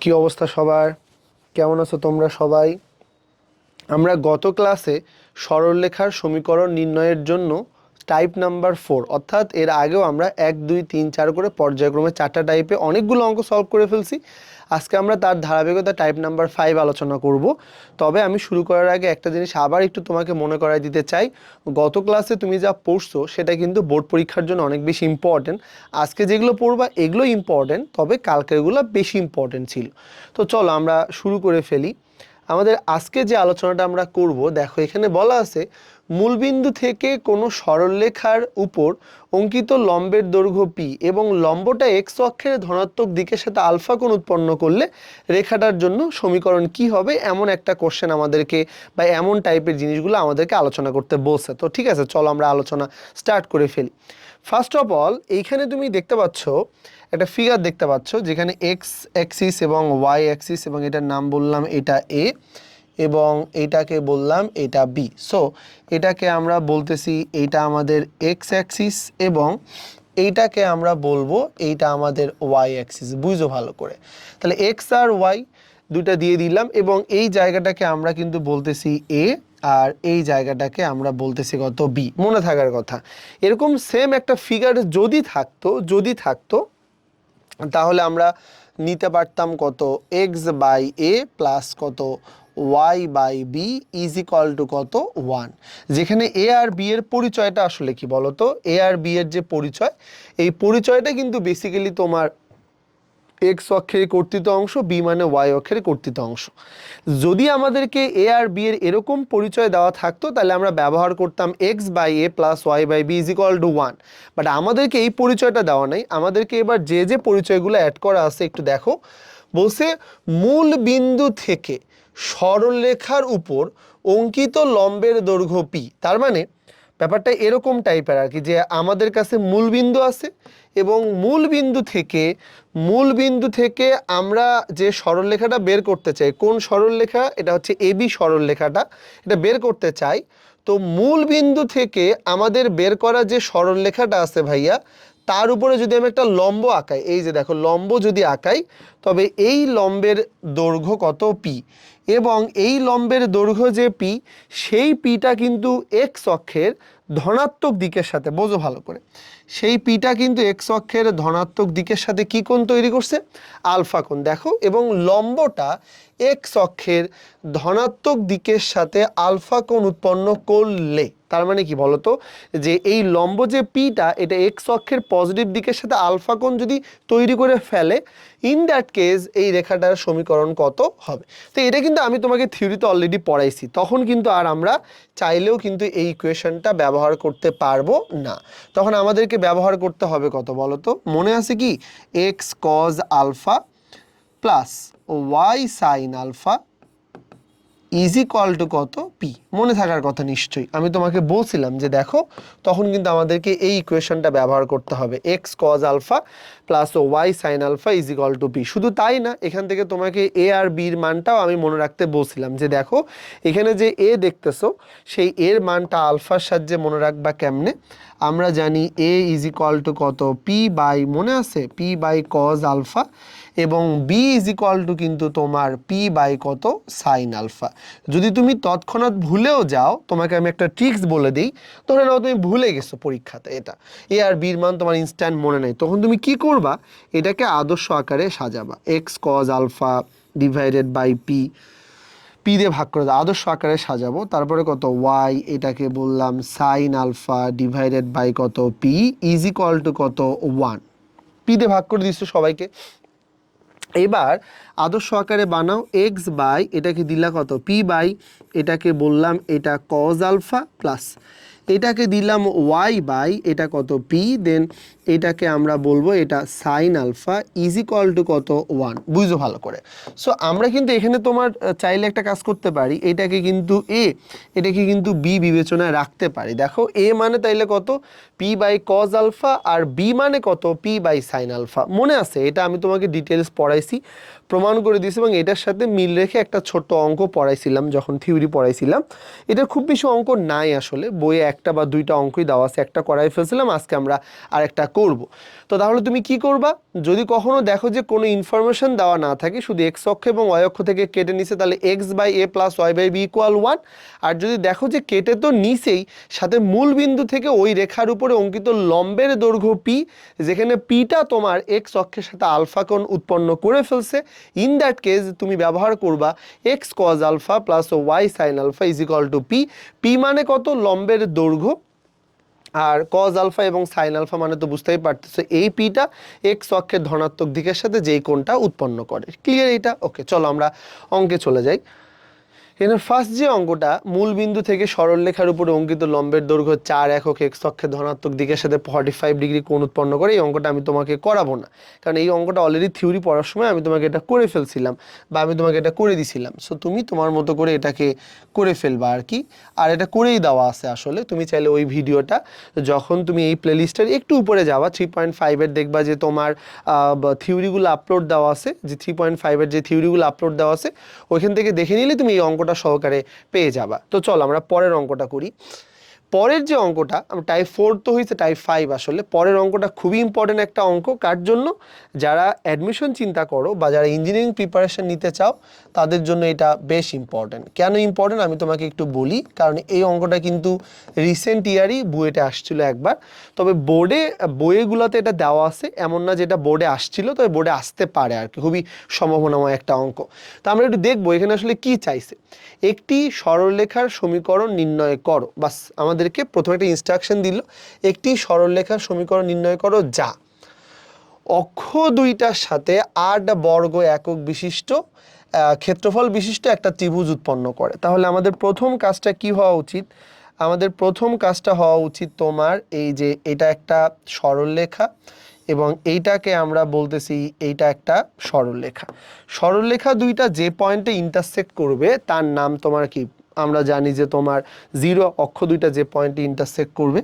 কি অবস্থা সবার? কেমন আছো তোমরা সবাই? আমরা গত ক্লাসে সরলরেখার সমীকরণ নির্ণয়ের জন্য টাইপ নাম্বার 4 অর্থাৎ এর আগেও আমরা 1 2 3 4 করে পর্যায়ক্রমে 4টা টাইপে অনেকগুলো অঙ্ক সলভ করে ফেলছি। আজকে আমরা তার ধারাবাহিকতা টাইপ নাম্বার 5 আলোচনা করব। তবে আমি শুরু করার আগে একটা জিনিস আবার একটু তোমাকে মনে করাই দিতে চাই, গত ক্লাসে তুমি যা পড়ছো সেটা কিন্তু বোর্ড পরীক্ষার জন্য অনেক বেশি ইম্পর্টেন্ট। আজকে যেগুলো পড়বা এগুলো ইম্পর্টেন্ট, তবে কালকেরগুলো বেশি ইম্পর্টেন্ট ছিল। তো চলো আমরা শুরু করে ফেলি। আমাদের আজকে যে আলোচনাটা আমরা করব, দেখো এখানে বলা আছে মূলবিন্দু থেকে কোনো সরলরেখার উপর অঙ্কিত লম্বের দৈর্ঘ্য পি এবং লম্বটা এক্স অক্ষের ধনাত্মক দিকের সাথে আলফা কোণ উৎপন্ন করলে রেখাটার জন্য সমীকরণ কি হবে, এমন একটা কোশ্চেন আমাদেরকে বা এমন টাইপের জিনিসগুলো আমাদেরকে আলোচনা করতে বলছে। তো ঠিক আছে, চলো আমরা আলোচনা স্টার্ট করে ফেলি। ফার্স্ট অফ অল এইখানে তুমি দেখতে পাচ্ছ একটা ফিগার দেখতে পাচ্ছ যেখানে এক্স অ্যাক্সিস এবং ওয়াই অ্যাক্সিস, এবং এটার নাম বললাম এটা এ এবং এইটাকে বললাম এটা বি। সো এটাকে আমরা বলতেছি এইটা আমাদের এক্স অ্যাক্সিস এবং এইটাকে আমরা বলবো এইটা আমাদের ওয়াই অ্যাক্সিস। বুঝো ভালো করে, তাহলে এক্স আর ওয়াই দুটা দিয়ে দিলাম এবং এই জায়গাটাকে আমরা কিন্তু বলতেছি এ আর এই জায়গাটাকে আমরা বলতেছি কত বি। মনে থাকার কথা, এরকম সেম একটা ফিগার যদি থাকতো তাহলে আমরা নিতে পারতাম কত এক্স বাই এ প্লাস কত y by b is equal to কত 1। যেখানে এ আর বি এর পরিচয়টা আসলে কি বলতো, এ আর বি এর যে পরিচয়, এই পরিচয়টা কিন্তু বেসিক্যালি তোমার এক্স অক্ষের কর্তৃত অংশ, বি মানে ওয়াই অক্ষের কর্তৃত অংশ। যদি আমাদেরকে এ আর বি এর এরকম পরিচয় দেওয়া থাকতো তাহলে আমরা ব্যবহার করতাম x by a plus y by b is equal to 1। But আমাদেরকে এই পরিচয়টা দেওয়া নাই, আমাদেরকে এবার যে পরিচয়গুলো অ্যাড করা আছে একটু দেখো। বলছে মূল বিন্দু থেকে সরলরেখার উপর অঙ্কিত লম্বের দৈর্ঘ্য পি। তার মানে ব্যাপারটা এরকম টাইপের আর কি, যে আমাদের কাছে মূলবিন্দু আছে এবং মূলবিন্দু থেকে আমরা যে সরলরেখাটা বের করতে চাই, কোন সরলরেখা, এটা হচ্ছে এবি সরলরেখাটা, এটা বের করতে চাই। তো মূলবিন্দু থেকে আমাদের বের করা যে সরলরেখাটা আছে ভাইয়া, তার উপরে যদি আমি একটা লম্ব আঁকাই, এই যে দেখো লম্ব যদি আঁকাই, তবে এই লম্বের দৈর্ঘ্য কত পি, এবং এই লম্বের দৈর্ঘ্য যে পি, সেই পিটা কিন্তু এক্স অক্ষের ধনাত্মক দিকের সাথে, বোঝো ভালো করে, সেই পিটা কিন্তু এক্স অক্ষের ধনাত্মক দিকের সাথে কি কোণ তৈরি করছে, আলফা কোণ। দেখো, এবং লম্বটা এক্স অক্ষের ধনাত্মক দিকের সাথে আলফা কোণ উৎপন্ন করলে, তার মানে কি বলতো, যে এই লম্ব যে পিটা এটা এক্স অক্ষের পজিটিভ দিকের সাথে আলফা কোণ যদি তৈরি করে ফেলে, ইন দ্যাট কেস এই রেখাটার সমীকরণ কত হবে। তো এটা কিন্তু আমি তোমাকে থিওরিতে অলরেডি পড়াইছি, তখন কিন্তু আর আমরা চাইলেও কিন্তু এই ইকুয়েশনটা ব্যবহার করতে পারবো না। তখন আমাদেরকে ব্যবহার করতে হবে কত বলতো, মনে আছে কি, x cos alpha plus y sine alpha is equal to কত পি। মনে থাকার কথা নিশ্চয়ই, আমি তোমাকে বলছিলাম যে দেখো তখন কিন্তু আমাদেরকে এই ইকুয়েশনটা ব্যবহার করতে হবে, x cos alpha plus y sine alpha is equal to p. শুধু তাই না, এখান থেকে তোমাকে এ আর বির মানটাও আমি মনে রাখতে বলছিলাম, যে দেখো এখানে যে এ দেখতেছো সেই এর মানটা আলফার সাহায্যে মনে রাখবা কেমনে, আমরা জানি এ ইজ ইকুয়াল টু কত পি বাই, মনে আছে, পি বাই কজ আলফা, এবং বি ইজ ইকুয়াল টু কিন্তু তোমার পি বাই কত সাইন আলফা। যদি তুমি তৎক্ষণাৎ ভুলেও যাও, তোমাকে আমি একটা ট্রিক্স বলে দিই, ধরে নাও তুমি ভুলে গেছো পরীক্ষাতে এটা এ আর বির মান তোমার ইনস্ট্যান্ট মনে নেই, তখন তুমি কি করবা, এটাকে আদর্শ আকারে সাজাবা, x cos alpha divided by p, p দিয়ে ভাগ করে দাও, আদর্শ আকারে সাজাবো। তারপরে কত ওয়াই, এটাকে বললাম সাইন আলফা ডিভাইডেড বাই কত পি ইজ ইকুয়াল টু কত 1। পি দিয়ে ভাগ করে দিচ্ছ সবাইকে। এবার আদর্শ আকারে বানাও, এক্স বাই এটাকে দিলা কত পি বাই, এটাকে বললাম এটা কজ আলফা প্লাস এটাকে দিলাম ওয়াই বাই এটা কত পি, দেন এটাকে আমরা বলবো এটা sine alpha is equal to কত 1। বুঝো ভালো করে। সো আমরা কিন্তু এখানে তোমার চাইলে একটা কাজ করতে পারি, এটাকে কিন্তু এটাকে কিন্তু বি বিবেচনায় রাখতে পারি। দেখো এ মানে তাইলে কত পি বাই কজ আলফা, আর বি মানে কত পি বাই সাইন আলফা। মনে আছে, এটা আমি তোমাকে ডিটেলস পড়াইছি, প্রমাণ করে দিয়েছি, এবং এটার সাথে মিল রেখে একটা ছোট্ট অঙ্ক পড়াইছিলাম যখন থিওরি পড়াইছিলাম। এটা খুব বেশি অঙ্ক নাই আসলে, বইয়ে একটা বা দুইটা অঙ্কই দেওয়া আছে, একটা করাই ফেলছিলাম, আজকে আমরা আর একটা করব। তো তাহলে তুমি কি করবা, যদি কখনো দেখো যে কোনো ইনফরমেশন দেওয়া না থাকে, শুধু এক্স অক্ষ এবং ওয়াই অক্ষ থেকে কেটে নিছে, তাহলে x by a plus y by b equal 1। আর যদি দেখো যে কেটে তো নিছেই, সাথে মূল বিন্দু থেকে ওই রেখার উপরে অঙ্কিত লম্বের দৈর্ঘ্য পি, যেখানে পিটা তোমার এক্স অক্ষের সাথে আলফা কোণ উৎপন্ন করে ফেলছে, ইন দ্যাট কেস তুমি ব্যবহার করবা x cos alpha plus y sine alpha is equal to p. P মানে কত, লম্বের দৈর্ঘ্য, আর কজ আলফা এবং সাইন আলফা মানে তো বুঝতেই পারতেছো এই পিটা এক্স অক্ষের ধনাত্মক দিকের সাথে যেই কোণটা উৎপন্ন করে। ক্লিয়ার এটা? ওকে, চলো আমরা অঙ্কে চলে যাই। এখানে ফার্স্ট যে অঙ্কটা, মূল বিন্দু থেকে সরলরেখার উপরে অঙ্কিত লম্বের দৈর্ঘ্য 4 একক এক্স অক্ষের ধনাত্মক দিকের সাথে 45 ডিগ্রি কোণ উৎপন্ন করে, এই অঙ্কটা আমি তোমাকে করাবো না, কারণ এই অঙ্কটা অলরেডি থিওরি পড়ার সময় আমি তোমাকে এটা করে ফেলছিলাম, বা আমি তোমাকে এটা করে দিছিলাম। সো তুমি তোমার মতো করে এটাকে করে ফেলবা আর কি। আর এটা করেই দেওয়া আছে আসলে, তুমি চাইলে ওই ভিডিওটা যখন তুমি এই প্লেলিস্টের একটু উপরে যাবা 3.5-এর, দেখবা যে তোমার থিওরিগুলো আপলোড দেওয়া আছে, যে 3.5-এর যে থিওরিগুলো আপলোড দেওয়া আছে ওইখান থেকে দেখে নিলে তুমি এই অঙ্কটা সহকারে পেয়ে যাবা। তো চল আমরা পরের অঙ্কটা করি। পরের যে অঙ্কটা, টাইপ 4 তো হয়েছে, টাইপ 5 আসলে পরের অঙ্কটা খুবই ইম্পর্টেন্ট একটা অঙ্ক। কার জন্য? যারা অ্যাডমিশন চিন্তা করো বা যারা ইঞ্জিনিয়ারিং প্রিপারেশন নিতে চাও তাদের জন্য এটা বেশ ইম্পর্টেন্ট। কেন ইম্পর্টেন্ট আমি তোমাকে একটু বলি, কারণ এই অঙ্কটা কিন্তু রিসেন্ট ইয়ারই বুয়েটে আসছিল একবার, তবে বইয়েগুলোতে এটা দেওয়া আছে, এমন না যেটা বোর্ডে আসছিল, তবে বোর্ডে আসতে পারে আর কি, খুবই সম্ভাবনাময় একটা অঙ্ক। তো আমরা একটু দেখবো এখানে আসলে কি চাইছে। একটি সরলরেখার সমীকরণ নির্ণয় করো, বাস আমাদেরকে প্রথমে একটা ইনস্ট্রাকশন দিল, একটি সরলরেখার সমীকরণ নির্ণয় করো যা অক্ষ দুইটার সাথে 8 বর্গ একক বিশিষ্ট ক্ষেত্রফল বিশিষ্ট একটা ত্রিভুজ উৎপন্ন করে। তাহলে আমাদের প্রথম কাজটা কি হওয়া উচিত? আমাদের প্রথম কাজটা হওয়া উচিত তোমার এই যে এটা একটা সরলরেখা এবং এইটাকে আমরা বলতেছি এইটা একটা সরলরেখা। সরলরেখা দুইটা যে পয়েন্টে ইন্টারসেক্ট করবে তার নাম তোমার কি? আমরা জানি যে তোমার জিরো অক্ষ দুইটা যে পয়েন্টে ইন্টারসেক্ট করবে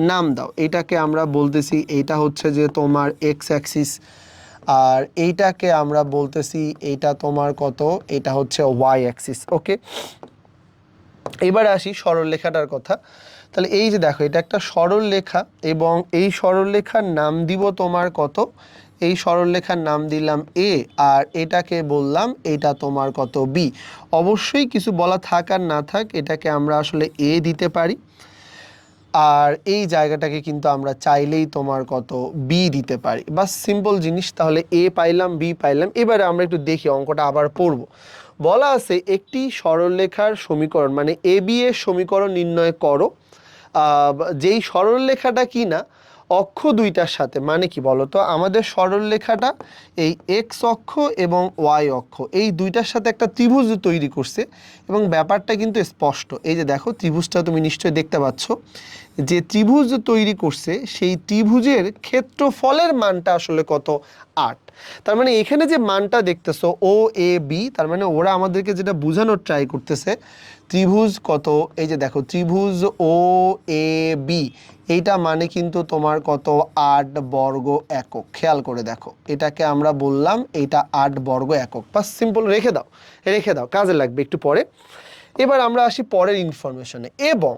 নাম দাও। এইটাকে আমরা বলতেছি এইটা হচ্ছে যে তোমার এক্স অ্যাক্সিস, আর এইটাকে আমরা বলতেছি এইটা তোমার কত, এটা হচ্ছে ওয়াই অ্যাক্সিস। ওকে, এবারে আসি সরলরেখাটার কথা। তাহলে এই যে দেখো এটা একটা সরলরেখা এবং এই সরলরেখার নাম দিব তোমার কত, এই সরলরেখার নাম দিলাম এ, আর এটাকে বললাম এটা তোমার কত বি। অবশ্যই কিছু বলা থাক আর না থাক এটাকে আমরা আসলে এ দিতে পারি, আর এই জায়গাটাকে কিন্তু আমরা চাইলেই তোমার কত বি দিতে পারি, বাস সিম্পল জিনিস। তাহলে এ পাইলাম, বি পাইলাম। এবারে আমরা একটু দেখি অঙ্কটা আবার পড়ব। বলা আছে একটি সরলরেখার সমীকরণ মানে এ বি এর সমীকরণ নির্ণয় করো, যেই সরলরেখাটা কি না অক্ষ দুইটার সাথে, মানে কি বলতো, আমাদের সরলরেখাটা এই এক্স অক্ষ এবং ওয়াই অক্ষ এই দুইটার সাথে একটা ত্রিভুজ তৈরি করছে এবং ব্যাপারটা কিন্তু স্পষ্ট। এই যে দেখো ত্রিভুজটা তুমি নিশ্চয়ই দেখতে পাচ্ছ, যে ত্রিভুজ তৈরি করছে সেই ত্রিভুজের ক্ষেত্রফলের মানটা আসলে কত? 8। তার মানে এখানে যে মানটা দেখতেছো ও এ বি, তার মানে ওরা আমাদেরকে যেটা বোঝানোর ট্রাই করতেছে ত্রিভুজ কত, এই যে দেখো ত্রিভুজ ও এ বি, এইটা মানে কিন্তু তোমার কত 8 বর্গ একক। খেয়াল করে দেখো এটাকে আমরা বললাম এইটা 8 বর্গ একক। বাস সিম্পল, রেখে দাও রেখে দাও, কাজে লাগবে একটু পরে। এবার আমরা আসি পরের ইনফরমেশনে। এবং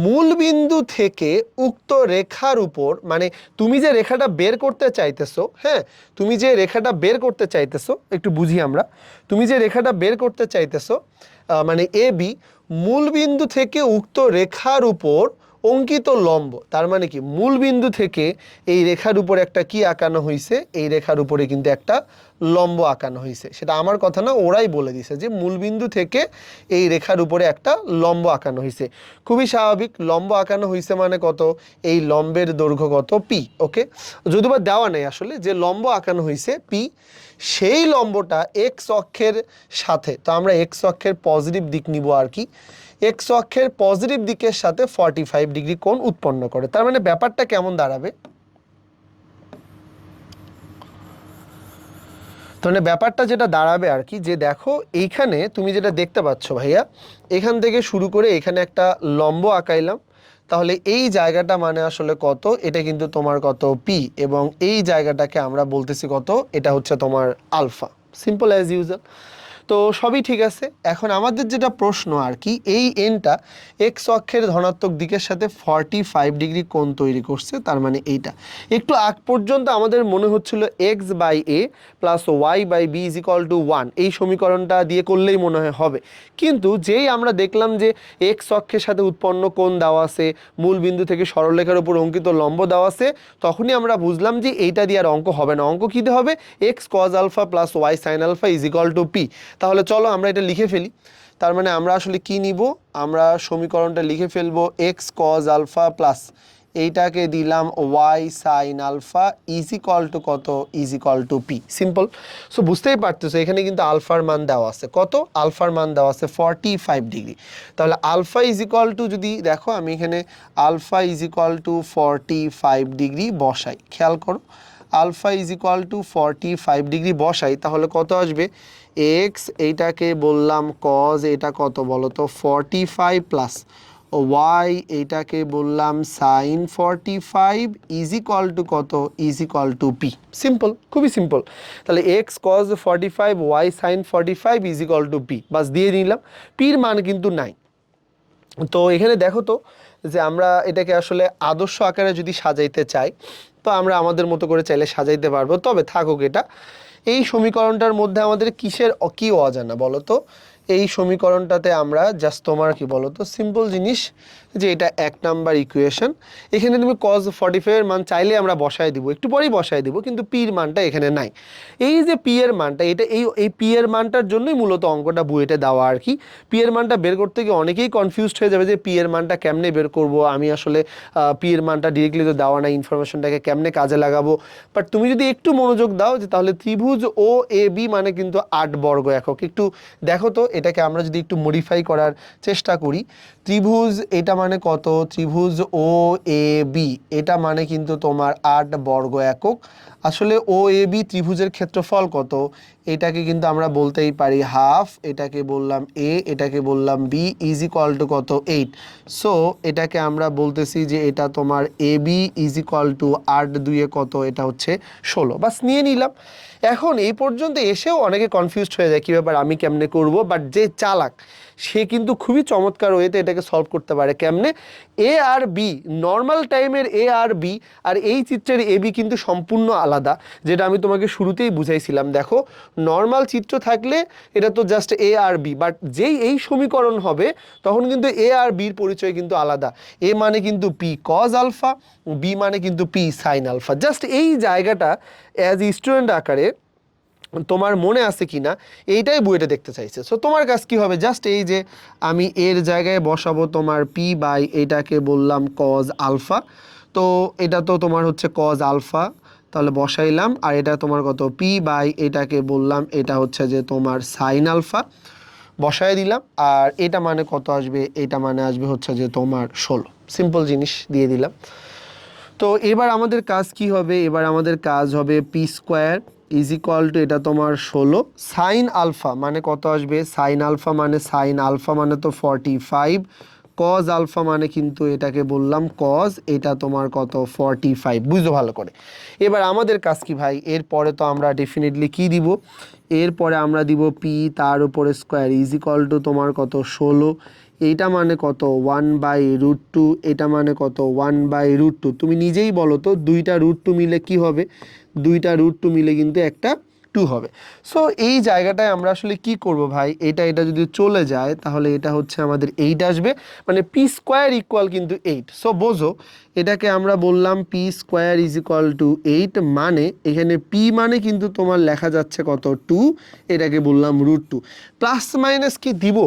মূল বিন্দু থেকে উক্ত রেখার উপর, মানে তুমি যে রেখাটা বের করতে চাইতেছো, হ্যাঁ তুমি যে রেখাটা বের করতে চাইতেছো একটু বুঝি আমরা, তুমি যে রেখাটা বের করতে চাইতেছো মানে এ বি, মূল বিন্দু থেকে উক্ত রেখার উপর অঙ্কিত লম্ব, তার মানে কি মূল বিন্দু থেকে এই রেখার উপরে একটা কি আঁকানো হয়েছে, এই রেখার উপরে কিন্তু একটা লম্ব আঁকানো হয়েছে। সেটা আমার কথা না, ওরাই বলে দিছে যে মূল বিন্দু থেকে এই রেখার উপরে একটা লম্ব আঁকানো হয়েছে। খুবই স্বাভাবিক, লম্ব আঁকানো হয়েছে মানে কত, এই লম্বের দৈর্ঘ্য কত পি। ওকে, যদিও দেওয়া নেই আসলে, যে লম্ব আঁকানো হয়েছে পি, সেই লম্বটা এক্স অক্ষের সাথে, তো আমরা এক্স অক্ষের পজিটিভ দিক নিব আর কি, এক্স অক্ষের পজিটিভ দিকের সাথে 45 ডিগ্রি কোণ উৎপন্ন করে। তার মানে ব্যাপারটা কেমন দাঁড়াবে, মানে ব্যাপারটা যেটা দাঁড়াবে আর কি, যে দেখো এইখানে তুমি যেটা দেখতে পাচ্ছ ভাইয়া, এখান থেকে শুরু করে এখানে একটা লম্ব আঁকাইলাম, তাহলে এই জায়গাটা মানে আসলে কত, এটা কিন্তু তোমার কত পি, এবং এই জায়গাটাকে আমরা বলতেছি কত, এটা হচ্ছে তোমার আলফা। Simple as usual. তো সবই ঠিক আছে। এখন আমাদের যেটা প্রশ্ন আর কি, এই এনটা এক্স অক্ষের ধনাত্মক দিকের সাথে 45 ডিগ্রি কোণ তৈরি করছে, তার মানে এইটা। একটু আগ পর্যন্ত আমাদের মনে হচ্ছিল x by a plus y by b is equal to 1, এই সমীকরণটা দিয়ে করলেই মনে হয় হবে। কিন্তু যেই আমরা দেখলাম যে এক্স অক্ষের সাথে উৎপন্ন কোণ দেওয়া আছে, মূল বিন্দু থেকে সরলরেখার উপর অঙ্কিত লম্ব দেওয়া আছে, তখনই আমরা বুঝলাম যে এইটা দিয়ে আর অঙ্ক হবে না। অঙ্ক কী দিয়ে হবে? X cos alpha plus y sine alpha is equal to p. তাহলে চলো আমরা এটা লিখে ফেলি। তার মানে আমরা আসলে কি নিব? আমরা সমীকরণটা লিখে ফেলবো এক্স কজ আলফা প্লাস এইটাকে দিলাম y sine alpha is equal to কত? Is equal to p. Simple. So বুঝতেই পারতেছো এখানে কিন্তু আলফার মান দেওয়া আছে কত? আলফার মান দেওয়া আছে 45 ডিগ্রি। তাহলে আলফা ইজ ইকুয়াল টু, যদি দেখো আমি এখানে alpha is equal to 45 degree বসাই, খেয়াল করো alpha is equal to 45 degree বসাই, তাহলে কত আসবে? এক্স এইটাকে বললাম কজ, এটা কত বলো তো? 45 প্লাস ওয়াই এইটাকে বললাম সাইন 45 ইজ ইকুয়াল টু কত? Is equal to p. Simple, খুবই সিম্পল। তাহলে x cos 45 y sine 45 is equal to p, বাস দিয়ে নিলাম। পির মান কিন্তু নাই। তো এখানে দেখো তো যে আমরা এটাকে আসলে আদর্শ আকারে যদি সাজাইতে চাই, তো আমরা আমাদের মতো করে চাইলে সাজাইতে পারবো। তবে থাকুক এটা। এই সমীকরণটার মধ্যে আমাদের কিসের কি অজানা বলো তো? এই সমীকরণটাতে আমরা জাস্ট তোমার কি বলো তো সিম্পল জিনিস, যে এটা 1 নাম্বার ইকুয়েশন। এখানে তুমি কজ 45 এর মান চাইলে আমরা বসায় দিব, একটু পরেই বসায় দিব, কিন্তু পির মানটা এখানে নাই। এই যে পি এর মানটা, এটা এই পি এর মানটার জন্যই মূলত অঙ্কটা বুয়েটে দেওয়া আর কি। পি এর মানটা বের করতে গিয়ে অনেকেই কনফিউজড হয়ে যাবে যে পি এর মানটা কেমনে বের করব, আমি আসলে পি এর মানটা ডিরেক্টলি তো দেওয়া নাই, ইনফরমেশনটাকে কেমনে কাজে লাগাবো। বাট তুমি যদি একটু মনোযোগ দাও, যে তাহলে ত্রিভুজ ও এ বি মানে কিন্তু 8 বর্গ একক। একটু দেখো তো এটাকে আমরা যদি একটু মডিফাই করার চেষ্টা করি, ত্রিভুজ এটা মানে কত? ত্রিভুজ ও এ বি এটা মানে কিন্তু তোমার 8 বর্গ একক। আসলে ও এ বি ত্রিভুজের ক্ষেত্রফল কত? এটাকে কিন্তু আমরা বলতেই পারি হাফ, এটাকে বললাম এ, এটাকে বললাম বি, ইজ ইকুয়াল টু কত? 8। সো এটাকে আমরা বলতেছি যে এটা তোমার A B is equal two 8 দুইয়ে কত? এটা হচ্ছে 16। বাস নিয়ে নিলাম। এখন এই পর্যন্ত এসেও অনেকে কনফিউজড হয়ে যায়, কী ব্যাপার, আমি কেমনে করব? বাট যে চালাক সে কিন্তু খুবই চমৎকার ওয়েতে এটাকে সলভ করতে পারে। কেমনে? এ আর বি, নর্মাল টাইমের এ আর বি আর এই চিত্রের এ বি কিন্তু সম্পূর্ণ আলাদা, যেটা আমি তোমাকে শুরুতেই বুঝাইছিলাম। দেখো নর্মাল চিত্র থাকলে এটা তো জাস্ট এ আর বি, বাট যেই এই সমীকরণ হবে তখন কিন্তু এ আর বির পরিচয় কিন্তু আলাদা। এ মানে কিন্তু পি কজ আলফা, বি মানে কিন্তু পি সাইন আলফা। জাস্ট এই জায়গাটা অ্যাজ স্টুডেন্ট আকারে তোমার মনে আছে কি না এইটাই বইটা দেখতে চাইছে। সো তোমার কাজ কি হবে? জাস্ট এই যে আমি এর জায়গায় বসাবো তোমার পি বাই এটাকে বললাম কজ আলফা। তো এটা তো তোমার হচ্ছে কজ আলফা, তাহলে বসাইলাম। আর এটা তোমার কত? পি বাই এটাকে বললাম এটা হচ্ছে যে তোমার সাইন আলফা, বসায় দিলাম। আর এটা মানে কত আসবে? এটা মানে আসবে হচ্ছে যে তোমার 16। সিম্পল জিনিস দিয়ে দিলাম। তো এবার আমাদের কাজ কি হবে? এবার আমাদের কাজ হবে P square is equal two এটা তোমার 16 সাইন আলফা মানে কত আসবে? সাইন আলফা মানে তো 45, কজ আলফা মানে কিন্তু এটাকে বললাম কজ, এটা তোমার কত? 45। বুঝো ভালো করে। এবার আমাদের কাজ কি ভাই? এরপরে তো আমরা ডেফিনেটলি কি দিব? এরপরে আমরা দিব পি তার উপরে স্কোয়ার ইজ ইকুয়াল টু তোমার কত? 16। এইটা মানে কত? 1/√2। এটা মানে কত? 1/√2। তুমি নিজেই বলো তো দুইটা √2 মিলে কি হবে? দুইটা √2 মিলে কিন্তু একটা 2 হবে। সো এই জায়গাটায় আমরা আসলে কি করব ভাই? এটা যদি চলে যায় তাহলে এটা হচ্ছে আমাদের 8 আসবে, মানে পি স্কোয়ার ইকুয়াল কিন্তু 8। সো বোঝো এটাকে আমরা বললাম P square is equal two 8, মানে এখানে পি মানে কিন্তু তোমার লেখা যাচ্ছে কত? 2, এটাকে বললাম √2। প্লাস মাইনাস কি দিব?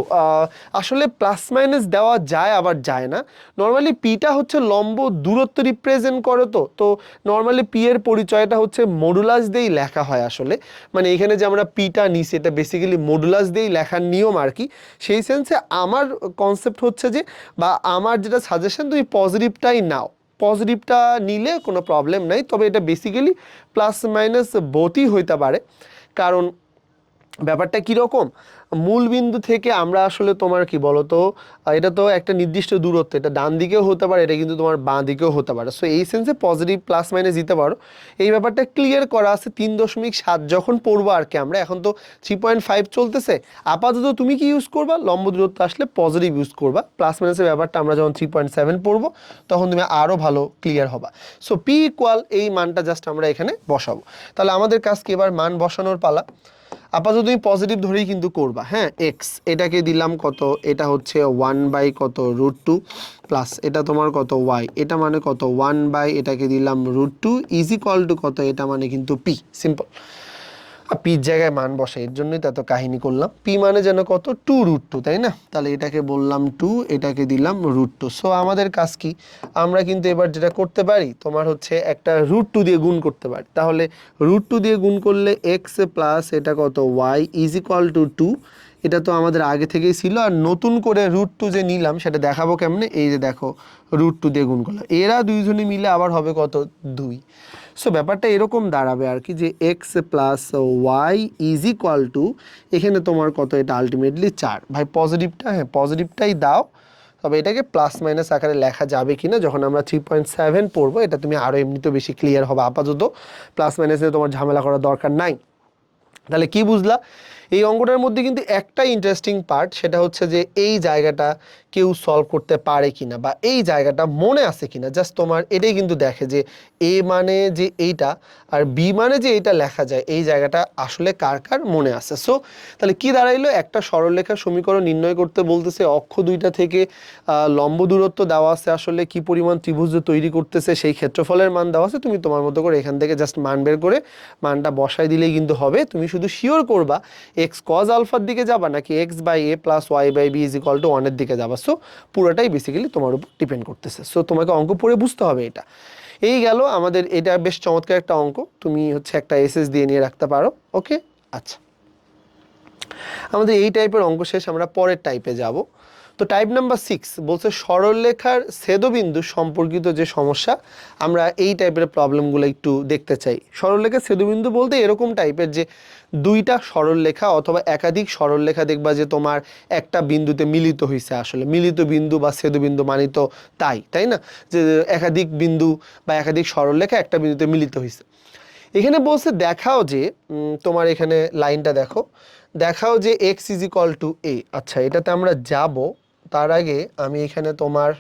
আসলে প্লাস মাইনাস দেওয়া যায় আবার যায় না। নর্মালি পিটা হচ্ছে লম্ব দূরত্ব রিপ্রেজেন্ট করে। তো নর্মালি পি এর পরিচয়টা হচ্ছে মডুলাস দিয়েই লেখা হয় আসলে। মানে এখানে যে আমরা পিটা নিছি এটা বেসিক্যালি মডুলাস দিয়েই লেখার নিয়ম আর কি। সেই সেন্সে আমার কনসেপ্ট হচ্ছে যে, বা আমার যেটা সাজেশন, তুমি পজিটিভটাই নাও। পজিটিভটা নিলে কোনো প্রবলেম নাই। তবে এটা বেসিক্যালি প্লাস মাইনাস বোথই হইতে পারে, কারণ ব্যাপারটা কীরকম, মূল বিন্দু থেকে আমরা আসলে তোমার কি বলতো, এটা তো একটা নির্দিষ্ট দূরত্ব, এটা ডান দিকেও হতে পারে, এটা কিন্তু তোমার বাঁ দিকেও হতে পারে। সো এই সেন্সে পজিটিভ প্লাস মাইনাস দিতে পারো। এই ব্যাপারটা ক্লিয়ার করা আছে 3.7 যখন পড়বো আর কি আমরা, এখন তো 3.5 চলতেছে। আপাতত তুমি কি ইউজ করবা, লম্ব দূরত্ব আসলে পজিটিভ ইউজ করবা, প্লাস মাইনাসের ব্যাপারটা আমরা যখন 3.7 পড়বো তখন তুমি আরও ভালো ক্লিয়ার হবা। সো পি ইকুয়াল এই মানটা জাস্ট আমরা এখানে বসাবো। তাহলে আমাদের কাজ কি, এবার মান বসানোর পালা। আপাতত তুমি পজিটিভ ধরেই কিন্তু করবা, হ্যাঁ। এক্স এটাকে দিলাম কত, এটা হচ্ছে 1 বাই কত √2 প্লাস এটা তোমার কত ওয়াই, এটা মানে কত 1 বাই এটাকে দিলাম √2 ইজ ইকুয়াল টু কত, এটা মানে কিন্তু পি। সিম্পল, পির জায়গায় মান বসে, এর জন্যই তো এত কাহিনী করলাম। পি মানে যেন কত 2√2, তাই না? তাহলে এটাকে বললাম 2, এটাকে দিলাম √2। সো আমাদের কাজ কি, আমরা কিন্তু এবার যেটা করতে পারি তোমার হচ্ছে একটা √2 দিয়ে গুণ করতে পারি। তাহলে √2 দিয়ে গুণ করলে এক্স প্লাস এটা কত ওয়াই ইজ ইকুয়াল টু 2, এটা তো আমাদের আগে থেকেই ছিল। আর নতুন করে √2 যে নিলাম সেটা দেখাবো কেমনে, এই যে দেখো √2 দিয়ে গুণ করলাম, এরা দুইজনে মিলে আবার হবে কত 2। সো ব্যাপারটা এরকম দাঁড়াবে আর কি, যে x plus y is equal to, এখানে তোমার কত, এটা আলটিমেটলি 4। ভাই পজিটিভটা, হ্যাঁ পজিটিভটাই দাও, তবে এটাকে প্লাস মাইনাস আকারে লেখা যাবে কিনা যখন আমরা 3.7 পড়বো, এটা তুমি আরও এমনিতেও বেশি ক্লিয়ার হবে। আপাতত প্লাস মাইনাসে তোমার ঝামেলা করার দরকার নাই। তাহলে কি বুঝলা, এই অঙ্কটার মধ্যে কিন্তু একটা ইন্টারেস্টিং পার্ট, সেটা হচ্ছে যে এই জায়গাটা কেউ সলভ করতে পারে কিনা, বা এই জায়গাটা মনে আছে কিনা। জাস্ট তোমার এটাই কিন্তু দেখে যে এ মানে যে এইটা আর বি মানে যে এইটা লেখা যায়, এই জায়গাটা আসলে কার কার মনে আছে। সো তাহলে কি দাঁড়াইলো, একটা সরলরেখার সমীকরণ নির্ণয় করতে বলতেছে, অক্ষ দুইটা থেকে লম্ব দূরত্ব দেওয়া আছে, আসলে কি পরিমাণ ত্রিভুজ তৈরি করতেছে সেই ক্ষেত্রফলের মান দেওয়া আছে। তুমি তোমার মতো করে এখান থেকে জাস্ট মান বের করে মানটা বসাই দিলেই কিন্তু হবে। তুমি শুধু শিওর করবা এক্স কজ আলফার দিকে যাবা নাকি x by a plus y by b is equal to 1 এর দিকে যাবা। সো পুরোটাই বেসিক্যালি তোমার উপর ডিপেন্ড করতেছে। সো তোমাকে অঙ্ক পড়ে বুঝতে হবে এটা। এই গেল আমাদের, এটা বেশ চমৎকার একটা অঙ্ক, তুমি হচ্ছে একটা এসএস দিয়ে নিয়ে রাখতে পারো। ওকে, আচ্ছা আমাদের এই টাইপের অঙ্ক শেষ, আমরা পরের টাইপে যাব। তো টাইপ নাম্বার 6 বলছে সরলরেখার ছেদবিন্দু সম্পর্কিত যে সমস্যা, আমরা এই টাইপের প্রবলেমগুলো একটু দেখতে চাই। সরলরেখার ছেদবিন্দু বলতে এরকম টাইপের যে দুইটা সরলরেখা অথবা একাধিক সরলরেখা দেখবা যে তোমার একটা বিন্দুতে মিলিত হয়েছে। আসলে মিলিত বিন্দু বা ছেদবিন্দু মানে তো তাই না, যে একাধিক বিন্দু বা একাধিক সরলরেখা একটা বিন্দুতে মিলিত হয়েছে। এখানে বলছে দেখাও যে তোমার এখানে লাইনটা দেখাও যে এক্স ইজ ইকুয়াল টু এ। আচ্ছা এটাতে আমরা যাব, তার আগে আমি এখানে তোমার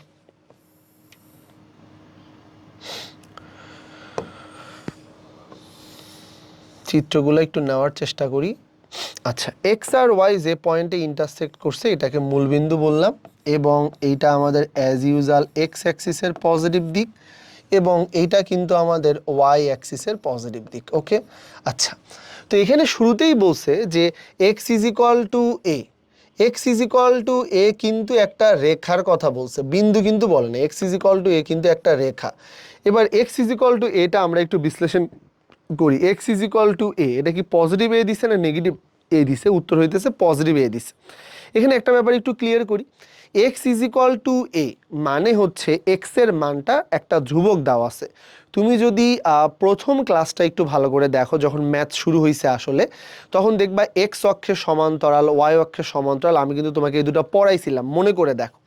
চিত্রগুলো একটু নেওয়ার চেষ্টা করি। আচ্ছা এক্স আর ওয়াই যে পয়েন্টে ইন্টারসেক্ট করছে এটাকে মূলবিন্দু বললাম, এবং এইটা আমাদের অ্যাজ ইউজুয়াল এক্স অ্যাক্সিসের পজিটিভ দিক, এবং এইটা কিন্তু আমাদের ওয়াই অ্যাক্সিসের পজিটিভ দিক। ওকে, আচ্ছা তো এখানে শুরুতেই বলছে যে x is equal to a, x is equal to a কিন্তু একটা রেখার কথা বলছে, বিন্দু কিন্তু বলে না। X is equal to a কিন্তু একটা রেখা। এবার এক্স ইজ ইকুয়াল টু এটা আমরা একটু বিশ্লেষণ করি। এক্স ইজ ইকুয়াল টু এ, এটা কি পজিটিভ এ দিছে না নেগেটিভ এ দিছে? উত্তর হইতেছে পজিটিভ এ দিছে। এখানে একটা ব্যাপার একটু ক্লিয়ার করি, এক্স ইজ ইকুয়াল টু এ মানে হচ্ছে এক্স এর মানটা একটা ধ্রুবক দেওয়া আছে। তুমি যদি প্রথম ক্লাসটা একটু ভালো করে দেখো, যখন ম্যাথ শুরু হয়েছে আসলে, তখন দেখবা এক্স অক্ষের সমান্তরাল ওয়াই অক্ষের সমান্তরাল, আমি কিন্তু তোমাকে এই দুটো পড়াইছিলাম, মনে করে দেখো।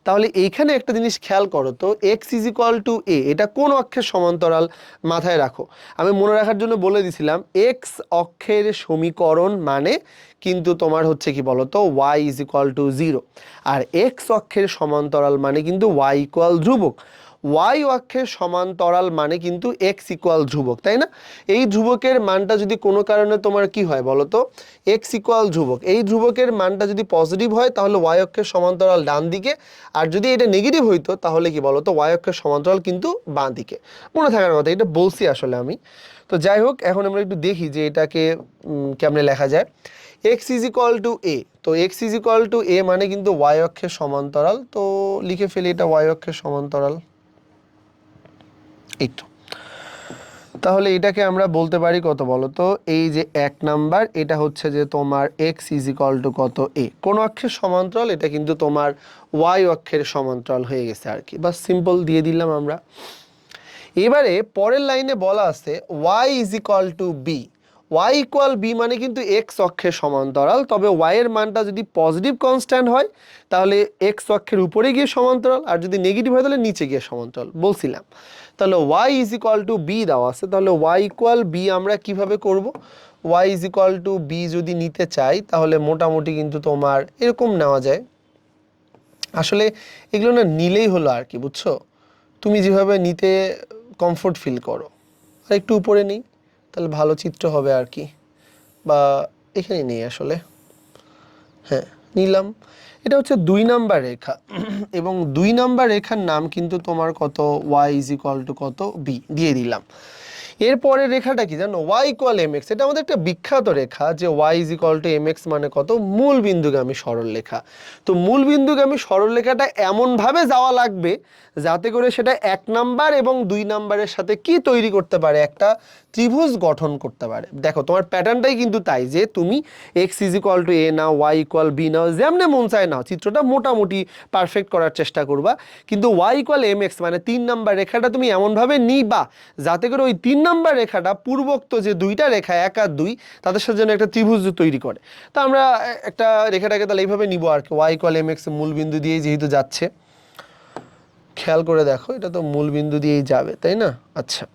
তাহলে এইখানে একটা জিনিস খেয়াল করো তো, এক্স ইজ ইকুয়াল টু এ এটা কোন অক্ষের সমান্তরাল মাথায় রাখো। আমি মনে রাখার জন্য বলে দিছিলাম এক্স অক্ষের সমীকরণ মানে কিন্তু তোমার হচ্ছে কি বলতো ওয়াই ইজ ইকুয়াল টু 0, আর এক্স অক্ষের সমান্তরাল মানে কিন্তু ওয়াই ইকুয়াল ধ্রুবক। ওয়াই অক্ষের সমান্তরাল মানে কিন্তু এক্স ইকুয়াল ধ্রুবক, তাই না? এই ধ্রুবকের মানটা যদি কোনো কারণে তোমার কি হয় বলো তো, এক্স ইকুয়াল ধ্রুবক, এই ধ্রুবকের মানটা যদি পজিটিভ হয় তাহলে ওয়াই অক্ষের সমান্তরাল ডান দিকে, আর যদি এটা নেগেটিভ হইতো তাহলে কি বলতো ওয়াই অক্ষের সমান্তরাল কিন্তু বাঁ দিকে। মনে থাকার কথা, এটা বলছি আসলে আমি। তো যাই হোক, এখন আমরা একটু দেখি যে এটাকে কেমনে লেখা যায়। এক্স ইজ ইকুয়াল টু এ, তো এক্স ইজ ইকুয়াল টু এ মানে কিন্তু ওয়াই অক্ষের সমান্তরাল, তো লিখে ফেলি এটা ওয়াই অক্ষের সমান্তরাল। এই তো, তাহলে এটাকে আমরা বলতে পারি কত বলো তো, এই যে 1 নাম্বার এটা হচ্ছে যে তোমার এক্স ইজ ইকুয়াল টু কত এ, কোন অক্ষের সমান্তরাল, এটা কিন্তু তোমার ওয়াই অক্ষের সমান্তরাল হয়ে গেছে আর কি। বাস সিম্পল দিয়ে দিলাম আমরা। এবারে পরের লাইনে বলা আছে y is equal to b, y equal b মানে কিন্তু এক্স অক্ষের সমান্তরাল, তবে ওয়াই এর মানটা যদি পজিটিভ কনস্ট্যান্ট হয় তাহলে এক্স অক্ষের উপরে গিয়ে সমান্তরাল, আর যদি নেগেটিভ হয় তাহলে নিচে গিয়ে সমান্তরাল বলছিলাম। তাহলে y is equal to b দেওয়া আছে, তাহলে ওয়াই ইকুয়াল বি আমরা কিভাবে করব? Y is equal to b যদি নিতে চাই তাহলে মোটামুটি কিন্তু তোমার এরকম নেওয়া যায়। আসলে এগুলো না নিলেই হলো আর কি, বুঝছো? তুমি যেভাবে নিতে কমফোর্ট ফিল করো। আর একটু উপরে নেই তাহলে ভালো চিত্র হবে আর কি, বা এখানে নেই আসলে। হ্যাঁ, নিলাম। এটা হচ্ছে 2 নাম্বার রেখা এবং 2 নাম্বার রেখার নাম কিন্তু তোমার কত? ওয়াই ইজ ইকুয়াল টু কত? বি দিয়ে দিলাম। এরপরে রেখাটা কি জানো? Y equal m x. এটা আমাদের একটা বিখ্যাত রেখা যে y is equal to m x মানে কত? মূল বিন্দুগামী সরলরেখা। তো মূল বিন্দুগামী সরলরেখাটা এমনভাবে যাওয়া লাগবে যাতে করে সেটা 1 নাম্বার এবং 2 নাম্বারের সাথে কি তৈরি করতে পারে? একটা ত্রিভুজ গঠন করতে পারে। দেখো তোমার প্যাটার্নটাই কিন্তু তাই যে তুমি x is equal to a নাও, ওয়াই ইকুয়াল বি নাও, যেমনে মন চায় নাও, চিত্রটা মোটামুটি পারফেক্ট করার চেষ্টা করবা। কিন্তু ওয়াই ইকুয়াল এম এক্স মানে 3 নাম্বার রেখাটা তুমি এমনভাবে নিবা যাতে করে ওই 3 নাম্বার রেখাটা পূর্বোক্ত যে দুইটা রেখা 1 আর 2 তাদের সাথে যেন একটা ত্রিভুজ তৈরি করে। তো আমরা একটা রেখাটাকে তাহলে এইভাবে নিব আর কি, ওয়াই ইকুয়াল এম এক্স মূল বিন্দু দিয়েই যেহেতু যাচ্ছে, খেয়াল করে দেখো এটা তো মূল বিন্দু দিয়েই যাবে, তাই না? আচ্ছা,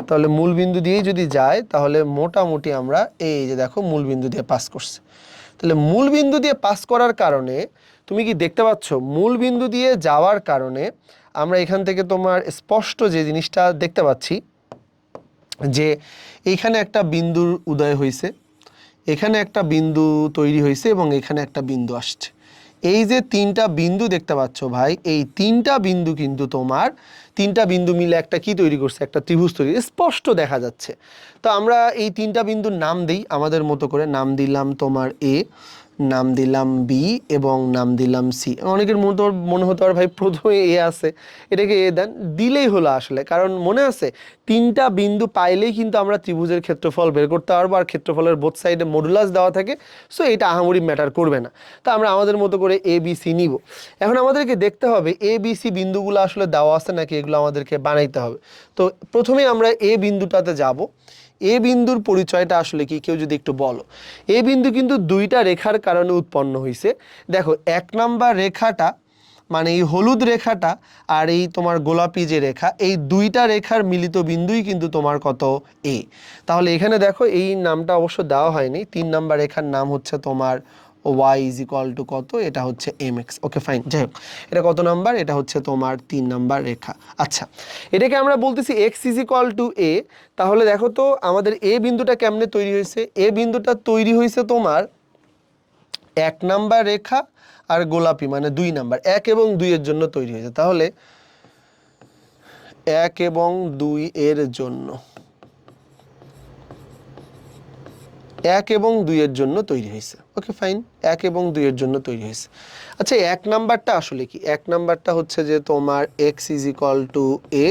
তাহলে মূল বিন্দু দিয়েই যদি যায় তাহলে মোটামুটি আমরা এই যে দেখো মূল বিন্দু দিয়ে পাস করছে। তাহলে মূল বিন্দু দিয়ে পাস করার কারণে তুমি কি দেখতে পাচ্ছ? মূল বিন্দু দিয়ে যাওয়ার কারণে আমরা এখান থেকে তোমার স্পষ্ট যে জিনিসটা দেখতে পাচ্ছি যে এইখানে একটা বিন্দুর উদয় হয়েছে, এখানে একটা বিন্দু তৈরি হয়েছে এবং এখানে একটা বিন্দু আসছে। এই যে 3টা বিন্দু দেখতে পাচ্ছ ভাই, এই 3টা বিন্দু কিন্তু তোমার 3টা বিন্দু মিলে একটা কি তৈরি করছে? একটা ত্রিভুজ তৈরি, স্পষ্ট দেখা যাচ্ছে। তো আমরা এই 3টা বিন্দুর নাম দিই আমাদের মতো করে। নাম দিলাম তোমার এ, নাম দিলাম বি এবং নাম দিলাম সি। অনেকের মনে হতো আর ভাই প্রথমে এ আছে, এটাকে এ দেন, দিলেই হলো আসলে। কারণ মনে আছে 3টা বিন্দু পাইলেই কিন্তু আমরা ত্রিভুজের ক্ষেত্রফল বের করতে পারবো, আর ক্ষেত্রফলের বোথ সাইডে মডুলাস দেওয়া থাকে, সো এটা আহামরি ম্যাটার করবে না। তো আমরা আমাদের মতো করে এ বি সি নিব। এখন আমাদেরকে দেখতে হবে এ বি সি বিন্দুগুলো আসলে দেওয়া আছে নাকি, এগুলো আমাদেরকে বানাইতে হবে। তো প্রথমে আমরা এ বিন্দুটাতে যাব। এ বিন্দুর পরিচয়টা আসলে কি কেউ যদি একটু বলো? এ বিন্দু কিন্তু 2টা রেখার কারণে উৎপন্ন হয়েছে। দেখো 1 নাম্বার রেখাটা মানে এই হলুদ রেখাটা আর এই তোমার গোলাপি যে রেখা, এই 2টা রেখার মিলিত বিন্দুই কিন্তু তোমার কত? এ। তাহলে এখানে দেখো এই নামটা অবশ্য দেওয়া হয়নি, 3 নাম্বার রেখার নাম হচ্ছে তোমার ওয়াই ইজ ইকুয়াল টু কত? এটা হচ্ছে এম এক্স। ওকে ফাইন, যাই হোক এটা কত নাম্বার? এটা হচ্ছে তোমার 3 নাম্বার রেখা। আচ্ছা, এটাকে আমরা বলতেছি এক্স ইজ ইকুয়াল টু এ। তাহলে দেখো তো আমাদের এ বিন্দুটা কেমনে তৈরি হয়েছে? এ বিন্দুটা তৈরি হয়েছে তোমার 1 নাম্বার রেখা আর গোলাপি মানে 2 নাম্বার, 1 এবং 2 এর জন্য তৈরি হয়েছে। তাহলে 1 এবং 2 এর জন্য, 1 এবং 2 এর জন্য তৈরি হয়েছে। ওকে ফাইন, 1 এবং 2 এর জন্য তৈরি হয়েছে। আচ্ছা, 1 নাম্বারটা আসলে কি? 1 নাম্বারটা হচ্ছে যে তোমার x is equal to a,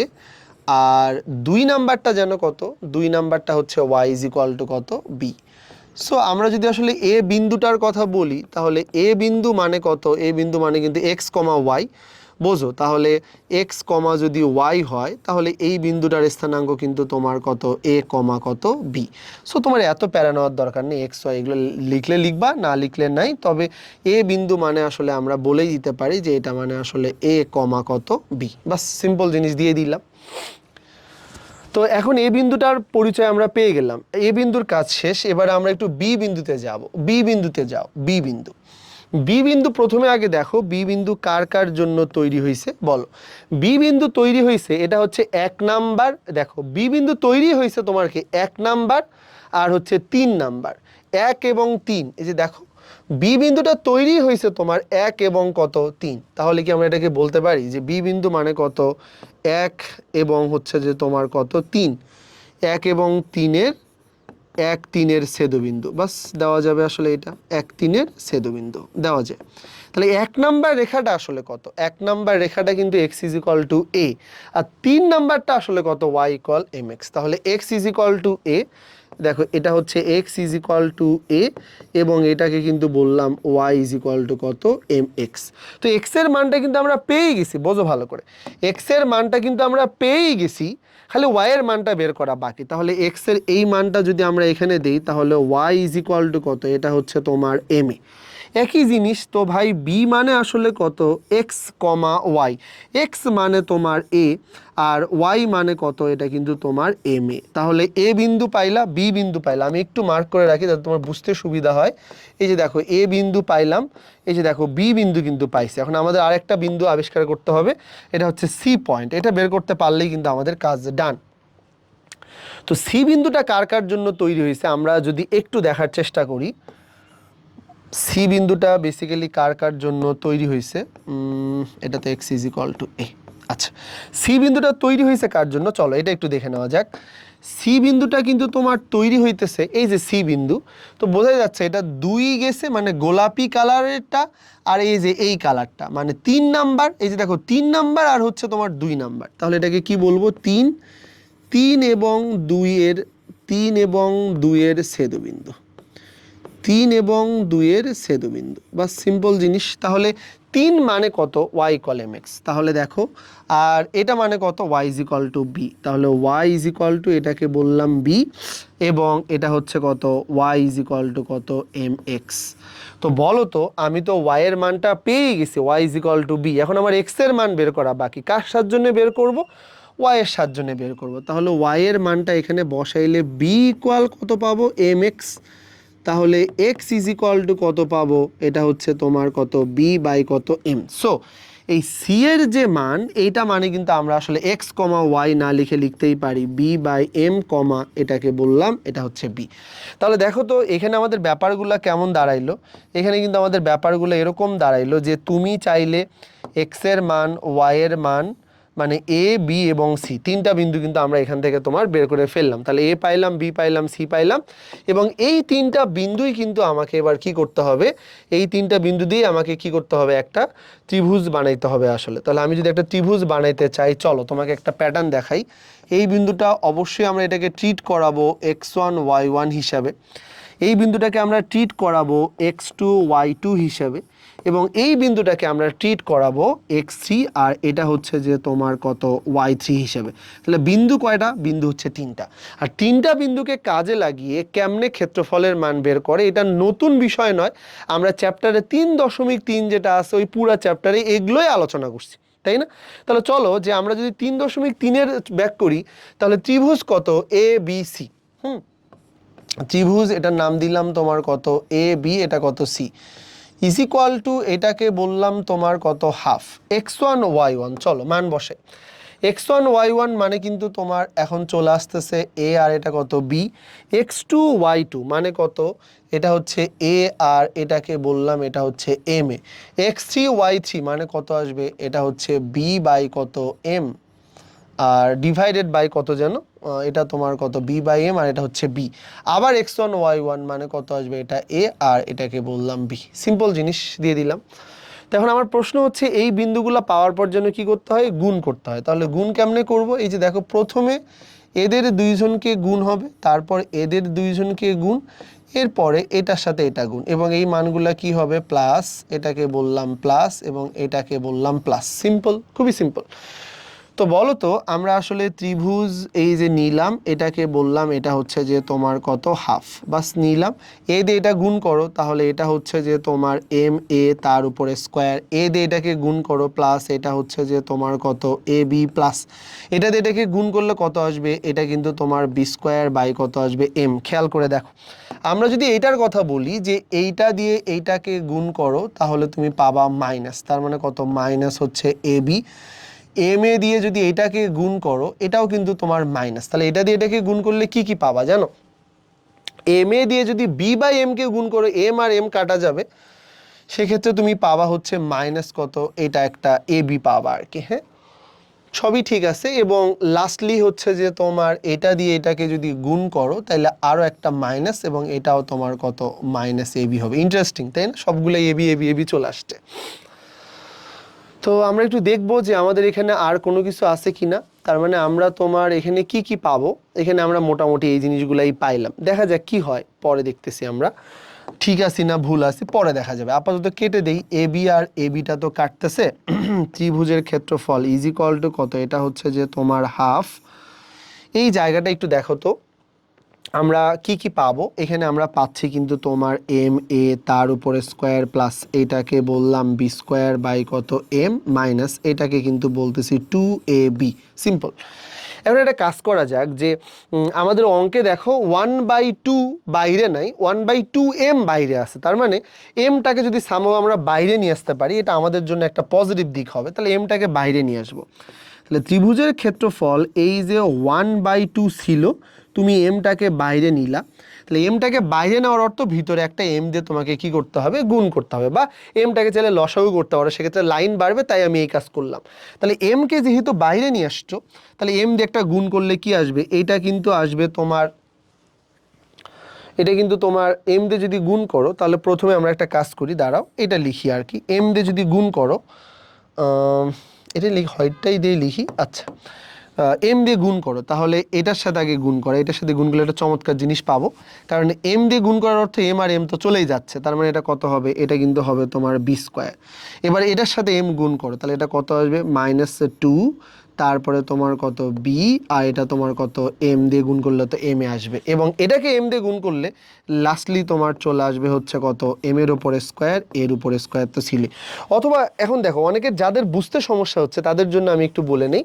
আর 2 নাম্বারটা যেন কত? 2 নাম্বারটা হচ্ছে ওয়াই ইজ ইকুয়াল টু কত? বি। সো আমরা যদি আসলে এ বিন্দুটার কথা বলি তাহলে এ বিন্দু মানে কত? এ বিন্দু মানে কিন্তু এক্স কমা ওয়াই, বোঝো? তাহলে এক্স কমা যদি ওয়াই হয় তাহলে এই বিন্দুটার স্থানাঙ্ক কিন্তু তোমার কত? এ কমা কত? বি। সো তোমার এত প্যারা নেওয়ার দরকার নেই, এক্স ওয়াই এগুলো লিখলে লিখবা, না লিখলে নাই। তবে এ বিন্দু মানে আসলে আমরা বলেই দিতে পারি যে এটা মানে আসলে এ কমা কত? বি। বাস, সিম্পল জিনিস দিয়ে দিলাম। তো এখন এ বিন্দুটার পরিচয় আমরা পেয়ে গেলাম, এ বিন্দুর কাজ শেষ। এবারে আমরা একটু বি বিন্দুতে যাব। বি বিন্দুতে যাও, বি বিন্দু। বি বিন্দু প্রথমে আগে দেখো বি বিন্দু কার কার জন্য তৈরি হয়েছে বলো? বি বিন্দু তৈরি হয়েছে, এটা হচ্ছে 1 নাম্বার। দেখো বি বিন্দু তৈরি হয়েছে তোমার কি 1 নাম্বার আর হচ্ছে 3 নাম্বার, 1 এবং 3। এই যে দেখো বি বিন্দুটা তৈরি হয়েছে তোমার 1 এবং কত? 3। তাহলে কি আমরা এটাকে বলতে পারি যে বি বিন্দু মানে কত? 1 এবং হচ্ছে যে তোমার কত? 3। 1 এবং 3-এর 1 3-এর ছেদবিন্দু, বাস দেওয়া যাবে আসলে। এটা 1 3-এর ছেদবিন্দু দেওয়া যায়। তাহলে 1 নাম্বার রেখাটা আসলে কত? 1 নাম্বার রেখাটা কিন্তু x is equal to a, আর 3 নাম্বারটা আসলে কত? Y equal m x. তাহলে x is equal to a, দেখো এটা হচ্ছে x is equal to a এবং এটাকে কিন্তু বললাম ওয়াই ইজ ইকুয়াল টু কত এম এক্স। তো এক্সের মানটা কিন্তু আমরা পেয়েই গেছি, বোঝো ভালো করে, এক্সের মানটা কিন্তু আমরা পেয়েই গেছি, খালি ওয়াইয়ের মানটা বের করা বাকি। তাহলে এক্সের এই মানটা যদি আমরা এখানে দিই তাহলে ওয়াই ইজ ইকুয়াল টু কত, এটা হচ্ছে তোমার এম এ। একই জিনিস তো ভাই বি মানে আসলে কত এক্স কমা ওয়াই, এক্স মানে তোমার এ আর ওয়াই মানে কত, এটা কিন্তু তোমার এম এ। তাহলে এ বিন্দু পাইলা, বি বিন্দু পাইলা, আমি একটু মার্ক করে রাখি যাতে তোমার বুঝতে সুবিধা হয়। এই যে দেখো এ বিন্দু পাইলাম, এই যে দেখো বি বিন্দু কিন্তু পাইছে। এখন আমাদের আরেকটা বিন্দু আবিষ্কার করতে হবে, এটা হচ্ছে সি পয়েন্ট। এটা বের করতে পারলেই কিন্তু আমাদের কাজ ডান। তো সি বিন্দুটা কার কার জন্য তৈরি হয়েছে আমরা যদি একটু দেখার চেষ্টা করি, সি বিন্দুটা বেসিক্যালি কার কার জন্য তৈরি হয়েছে, এটাতে এক্স ইজ ইকুয়াল টু এ। আচ্ছা, সি বিন্দুটা তৈরি হয়েছে কার জন্য, চলো এটা একটু দেখে নেওয়া যাক। সি বিন্দুটা কিন্তু তোমার তৈরি হইতেছে, এই যে সি বিন্দু, তো বোঝা যাচ্ছে এটা দুই গেছে মানে গোলাপি কালারেরটা আর এই যে এই কালারটা মানে 3 নাম্বার, এই যে দেখো 3 নাম্বার আর হচ্ছে তোমার 2 নাম্বার, তাহলে এটাকে কি বলবো 3, 3 এবং 2 এর 3 এবং 2 এর ছেদবিন্দু, 3 এবং 2 এর ছেদবিন্দু, বাস সিম্পল জিনিস। তাহলে 3 মানে কত ওয়াই ইকুয়াল এম এক্স, তাহলে দেখো আর এটা মানে কত y is equal to b, তাহলে ওয়াই ইজ ইকুয়াল টু এটাকে বললাম বি এবং এটা হচ্ছে কত ওয়াই ইজ ইকুয়াল টু কত এম এক্স। তো বলো তো আমি তো ওয়াই এর মানটা পেয়ে গেছি, y is equal to b, এখন আমার এক্স এর মান বের করা বাকি, কার সাহায্যে বের করব, ওয়াই এর সাহায্যে বের করব। তাহলে ওয়াই এর মানটা এখানে বসাইলে বি ইকুয়াল কত পাবো এম এক্স, তাহলে এক্স ইজ ইকুয়াল টু কত পাবো, এটা হচ্ছে তোমার কত বি বাই কত এম। সো এই সি এর যে মান, এইটা মানে কিন্তু আমরা আসলে এক্স কমা ওয়াই না লিখে লিখতেই পারি বি বাই এম কমা এটাকে বললাম এটা হচ্ছে বি। তাহলে দেখো তো এখানে আমাদের ব্যাপারগুলো কেমন দাঁড়াইলো, এখানে কিন্তু আমাদের ব্যাপারগুলো এরকম দাঁড়াইলো যে তুমি চাইলে এক্স এর মান ওয়াই এর মান মানে এ বি এবং সি তিনটা বিন্দু কিন্তু আমরা এখান থেকে তোমার বের করে ফেললাম। তাহলে এ পাইলাম, বি পাইলাম, সি পাইলাম এবং এই তিনটা বিন্দুই কিন্তু আমাকে এবার কি করতে হবে, এই তিনটা বিন্দু দিয়ে আমাকে কি করতে হবে, একটা ত্রিভুজ বানাইতে হবে আসলে। তাহলে আমি যদি একটা ত্রিভুজ বানাইতে চাই, চলো তোমাকে একটা প্যাটার্ন দেখাই। এই বিন্দুটা অবশ্যই আমরা এটাকে ট্রিট করাবো x1 y1 হিসাবে, এই বিন্দুটাকে আমরা ট্রিট করাবো x2 y2 হিসাবে এবং এই বিন্দুটাকে আমরা ট্রিট করাবো x3 আর এটা হচ্ছে যে তোমার কত y3 হিসেবে। তাহলে বিন্দু কয়টা, বিন্দু হচ্ছে 3টা, আর 3টা বিন্দুকে কাজে লাগিয়ে কেমনে ক্ষেত্রফলের মান বের করে এটা নতুন বিষয় নয়, আমরা চ্যাপ্টারে 3.3 যেটা আছে ওই পুরো চ্যাপ্টারে এগুলোই আলোচনা করছি, তাই না? তাহলে চলো যে আমরা যদি 3.3-এর ব্যাক করি তাহলে ত্রিভুজ কত এ বি সি, ত্রিভুজ এটার নাম দিলাম তোমার কত এ বি, এটা কত সি, ইজ ইকুয়াল টু এটাকে বললাম তোমার কত হাফ x1 y1। চলো মান বসে, x1 y1 মানে কিন্তু তোমার এখন চলে আসতেছে এ আর এটা কত বি, x2 y2 মানে কত, এটা হচ্ছে এ আর এটাকে বললাম এটা হচ্ছে এম এ, x3 y3 মানে কত আসবে, এটা হচ্ছে বি বাই কত এম আর ডিভাইডেড বাই কত যেন, এটা তোমার কত বি বাই এম আর এটা হচ্ছে বি, আবার x1 y1 মানে কত আসবে, এটা এ আর এটাকে বললাম বি, সিম্পল জিনিস দিয়ে দিলাম। তো এখন আমার প্রশ্ন হচ্ছে এই বিন্দুগুলো পাওয়ার পর যেন কি করতে হয়, গুণ করতে হয়। তাহলে গুণ কেমনে করব, এই যে দেখো প্রথমে এদের দুইজনকে গুণ হবে, তারপর এদের দুইজনকে গুণ, এরপরে এটার সাথে এটা গুণ এবং এই মানগুলা কি হবে প্লাস, এটাকে বললাম প্লাস এবং এটাকে বললাম প্লাস, সিম্পল, খুবই সিম্পল। তো বলো তো আমরা আসলে ত্রিভুজ এই যে নিলাম, এটাকে বললাম এটা হচ্ছে যে তোমার কত হাফ, বাস নিলাম, এ দিয়ে এটা গুণ করো তাহলে এটা হচ্ছে যে তোমার এম এ তার উপরে স্কোয়ার, এ দিয়ে এটাকে গুণ করো প্লাস এটা হচ্ছে যে তোমার কত এ বি প্লাস এটা দিয়ে এটাকে গুণ করলে কত আসবে, এটা কিন্তু তোমার বি স্কোয়ার বাই কত আসবে এম। খেয়াল করে দেখো আমরা যদি এইটার কথা বলি যে এইটা দিয়ে এইটাকে গুণ করো তাহলে তুমি পাবা মাইনাস, তার মানে কত মাইনাস হচ্ছে এ বি, এম এ দিয়ে যদি এটাকে গুণ করো এটাও কিন্তু তোমার মাইনাস, তাহলে এটা দিয়ে এটাকে গুণ করলে কি কি পাবা জানো, এম এ দিয়ে যদি বি বাই এম কে গুণ করো এম আর এম কাটা যাবে, সেক্ষেত্রে তুমি পাবা হচ্ছে মাইনাস কত, এটা একটা এ বি পাবা আর কি। হ্যাঁ সবই ঠিক আছে এবং লাস্টলি হচ্ছে যে তোমার এটা দিয়ে এটাকে যদি গুণ করো তাহলে আরও একটা মাইনাস এবং এটাও তোমার কত মাইনাস এ বি হবে। ইন্টারেস্টিং তাই না, সবগুলো A B A B A B চলে আসছে। তো আমরা একটু দেখবো যে আমাদের এখানে আর কোনো কিছু আছে কিনা। তার মানে আমরা তোমার এখানে কি কি পাবো, এখানে আমরা মোটামুটি এই জিনিসগুলাই পাইলাম। দেখা যাক কি হয়, পরে দেখতেছি আমরা ঠিক আছি না ভুল আছি, পরে দেখা যাবে। আপাতত কেটে দেই, A B R A beta তো কাটতেছে। ত্রিভুজের ক্ষেত্রফল ইজ ইকুয়াল টু কত, এটা হচ্ছে যে তোমার হাফ। এই জায়গাটা একটু দেখো তো আমরা কি কি পাবো। এখানে আমরা পাচ্ছি কিন্তু তোমার এম এ তার উপরে স্কোয়ার প্লাস এটাকে বললাম বি স্কোয়ার বাই কত এম মাইনাস এটাকে কিন্তু বলতেছি 2ab। সিম্পল। এবার একটা কাজ করা যাক যে আমাদের অঙ্কে দেখো 1/2 বাইরে নাই, 1/2m বাইরে আছে। তার মানে এমটাকে যদি সামহাও আমরা বাইরে নিয়ে আসতে পারি, এটা আমাদের জন্য একটা পজিটিভ দিক হবে। তাহলে এমটাকে বাইরে নিয়ে আসবো। তাহলে ত্রিভুজের ক্ষেত্রফল এই যে 1/2 ছিল, তুমি এমটাকে বাইরে নিলা। তাহলে এমটাকে বাইরে নেওয়ার অর্থ ভিতরে একটা এম দিয়ে তোমাকে কি করতে হবে, গুণ করতে হবে, বা এমটাকে চাইলে লসাগু করতে পারো, সেক্ষেত্রে লাইন বাড়বে, তাই আমি এই কাজ করলাম। তাহলে এমকে যেহেতু বাইরে নিয়ে আসছো, তাহলে এম দিয়ে একটা গুণ করলে কি আসবে, এইটা কিন্তু আসবে তোমার, এটা কিন্তু তোমার এম দিয়ে যদি গুণ করো, তাহলে প্রথমে আমরা একটা কাজ করি, দাঁড়াও এটা লিখি আর কি। এম দিয়ে যদি গুণ করো, এটা হোয়াইটটাই দিয়ে লিখি, আচ্ছা এম দিয়ে গুণ করো, তাহলে এটার সাথে আগে গুণ করো, এটার সাথে গুণ করলে একটা চমৎকার জিনিস পাবো। কারণ এম দিয়ে গুণ করার অর্থ এম আর এম তো চলেই যাচ্ছে, তার মানে এটা কত হবে, এটা কিন্তু হবে তোমার বি স্কোয়ার। এবার এটার সাথে এম গুণ করো, তাহলে এটা কত আসবে -2, তারপরে তোমার কত বি, আর এটা তোমার কত এম দিয়ে গুণ করলে তো এম এ আসবে, এবং এটাকে এম দিয়ে গুণ করলে লাস্টলি তোমার চলে আসবে হচ্ছে কত এম এর উপরে স্কোয়ার, এর উপরে স্কোয়ার তো ছিলে। অথবা এখন দেখো অনেকের যাদের বুঝতে সমস্যা হচ্ছে তাদের জন্য আমি একটু বলে নেই।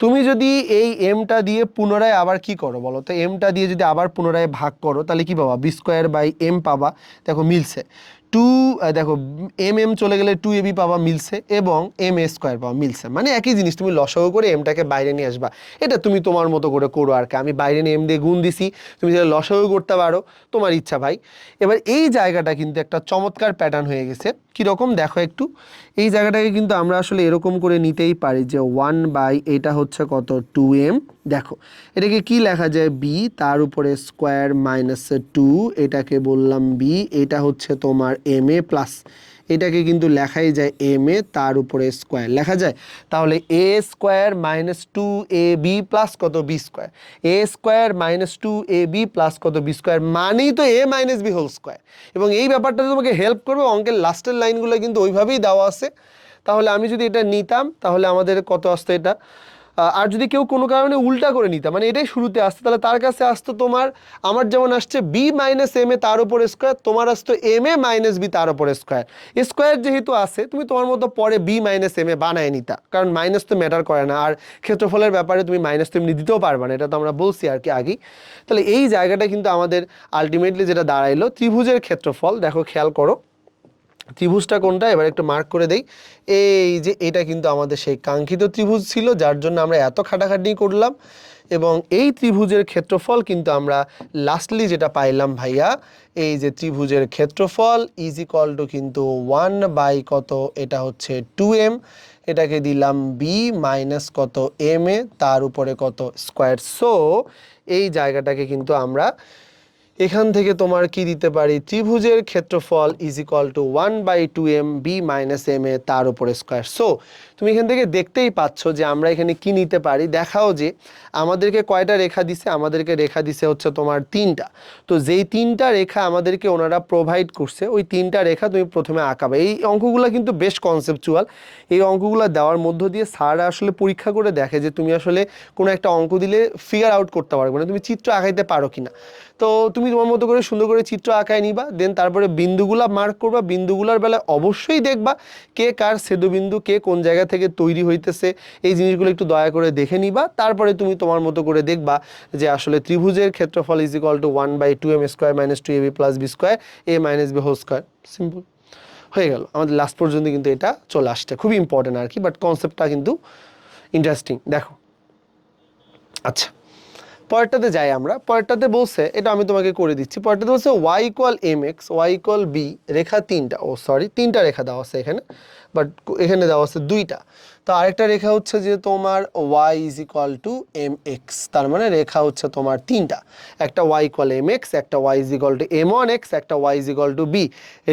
তুমি যদি এই এমটা দিয়ে পুনরায় আবার কি করো বলো তো, এমটা দিয়ে যদি আবার পুনরায় ভাগ করো, তাহলে কি পাবা, বি স্কোয়ার বাই এম পাবা। দেখো মিলছে, দেখো এম এম চলে গেলে 2ab পাবা, মিলছে, এবং এম এ স্কোয়ার পাবা, মিলছে। মানে একই জিনিস, তুমি লসাগু করে এমটাকে বাইরে নিয়ে আসবা। এটা তুমি তোমার মতো করে করো আর কি। আমি বাইরে নিয়ে এম দিয়ে গুণ দিছি, তুমি যদি লসাগু করতে পারো তোমার ইচ্ছা ভাই। এবার এই জায়গাটা কিন্তু একটা চমৎকার প্যাটার্ন হয়ে গেছে। কীরকম দেখো একটু, এই জায়গাটাকে কিন্তু আমরা আসলে এরকম করে নিতেই পারি যে 1/ এটা হচ্ছে কত 2m। দেখো এটাকে কি লেখা যায়, বি তার উপরে স্কোয়ার -2, এটাকে বললাম বি, এটা হচ্ছে তোমার এম এ প্লাস এটাকে কিন্তু লেখাই যায় এম এ তার উপরে স্কোয়ার লেখা যায়। তাহলে এ স্কোয়ার -2ab প্লাস কত বি স্কোয়ার, এ স্কোয়ার -2ab প্লাস কত বি স্কোয়ার, মানেই তো a - b হোল স্কোয়ার। এবং এই ব্যাপারটা তোমাকে হেল্প করবে, অঙ্কের লাস্টের লাইনগুলো কিন্তু ওইভাবেই দেওয়া আছে। তাহলে আমি যদি এটা নিতাম, তাহলে আমাদের কত আসতো এটা, আর যদি কেউ কোনো কারণে উল্টা করে নিতাম, মানে এটাই শুরুতে আসতো, তাহলে তার কাছে আসতো তোমার, আমার যেমন আসছে বি মাইনাস এম এ তার উপরে স্কোয়ার, তোমার আসতো এম এ মাইনাস বি তার উপরে স্কোয়ার। স্কোয়ার যেহেতু আছে, তুমি তোমার মতো পরে বি মাইনাস এম এ বানায় নিতা, কারণ মাইনাস তো ম্যাটার করে না। আর ক্ষেত্রফলের ব্যাপারে তুমি মাইনাস তো এমনি দিতেও পারবে না, এটা তো আমরা বলছি আর কি আগেই। তাহলে এই জায়গাটা কিন্তু আমাদের আলটিমেটলি যেটা দাঁড়াইলো ত্রিভুজের ক্ষেত্রফল। দেখো খেয়াল করো ত্রিভুজটা কোনটা, এবার একটু মার্ক করে দেই। এই যে এটা কিন্তু আমাদের সেই কাঙ্ক্ষিত ত্রিভুজ ছিল, যার জন্য আমরা এত খাটাখাটি করলাম। এবং এই ত্রিভুজের ক্ষেত্রফল কিন্তু আমরা লাস্টলি যেটা পাইলাম ভাইয়া, এই যে ত্রিভুজের ক্ষেত্রফল ইজ ইকুয়াল টু কিন্তু 1/ কত, এটা হচ্ছে 2m, এটাকে দিলাম বি মাইনাস কত এম এ তার উপরে কত স্কোয়ার। সো এই জায়গাটাকে কিন্তু আমরা এখান থেকে তোমার কি দিতে পারি, ত্রিভুজের ক্ষেত্রফল is equal to 1/2m b minus m a তার উপরে স্কোয়ার। সো তুমি এখান থেকে দেখতেই পাচ্ছ যে আমরা এখানে কি নিতে পারি। দেখাও যে আমাদেরকে কয়টা রেখা দিছে, আমাদেরকে রেখা দিছে হচ্ছে তোমার 3টা। তো যেই 3টা রেখা আমাদেরকে ওনারা প্রোভাইড করছে, ওই 3টা রেখা তুমি প্রথমে আঁকাবে। এই অঙ্কগুলো কিন্তু বেশ কনসেপচুয়াল। এই অঙ্কগুলো দেওয়ার মধ্য দিয়ে স্যাররা আসলে পরীক্ষা করে দেখে যে তুমি আসলে কোনো একটা অঙ্ক দিলে ফিগার আউট করতে পারবে না, তুমি চিত্র আঁকাইতে পারো কিনা। তো তুমি তোমার মতো করে সুন্দর করে চিত্র আঁকায় নিবা, দেন তারপরে বিন্দুগুলা মার্ক করবা। বিন্দুগুলার বেলায় অবশ্যই দেখবা কে কার ছেদবিন্দু, কে কোন জায়গা থেকে তৈরি হইতেছে, এই জিনিসগুলো একটু দয়া করে দেখে নিবা। তারপরে তুমি তোমার মতো করে দেখবা যে আসলে ত্রিভুজের ক্ষেত্রফল is equal to 1/2m square minus 2ab plus b square a minus b whole square. Simple হয়ে গেল। আমাদের লাস্ট পর্যন্ত কিন্তু এটা চলে আসছে, খুবই ইম্পর্টেন্ট আর কি, বাট কনসেপ্টটা কিন্তু ইন্টারেস্টিং। দেখো আচ্ছা, পরেরটাতে যাই আমরা। পরেরটাতে বলছে, এটা আমি তোমাকে করে দিচ্ছি। পরেরটাতে বলছে y equal mx, y equal b, রেখা 3টা, ও সরি 3টা রেখা দেওয়া আছে এখানে, বাট এখানে দেওয়া আছে 2টা। তো আরেকটা রেখা হচ্ছে যে তোমার y is equal to m x, তার মানে রেখা হচ্ছে তোমার তিনটা, একটা y ইকুয়াল এম এক্স, একটা y is equal to m one x, একটা y is equal to b.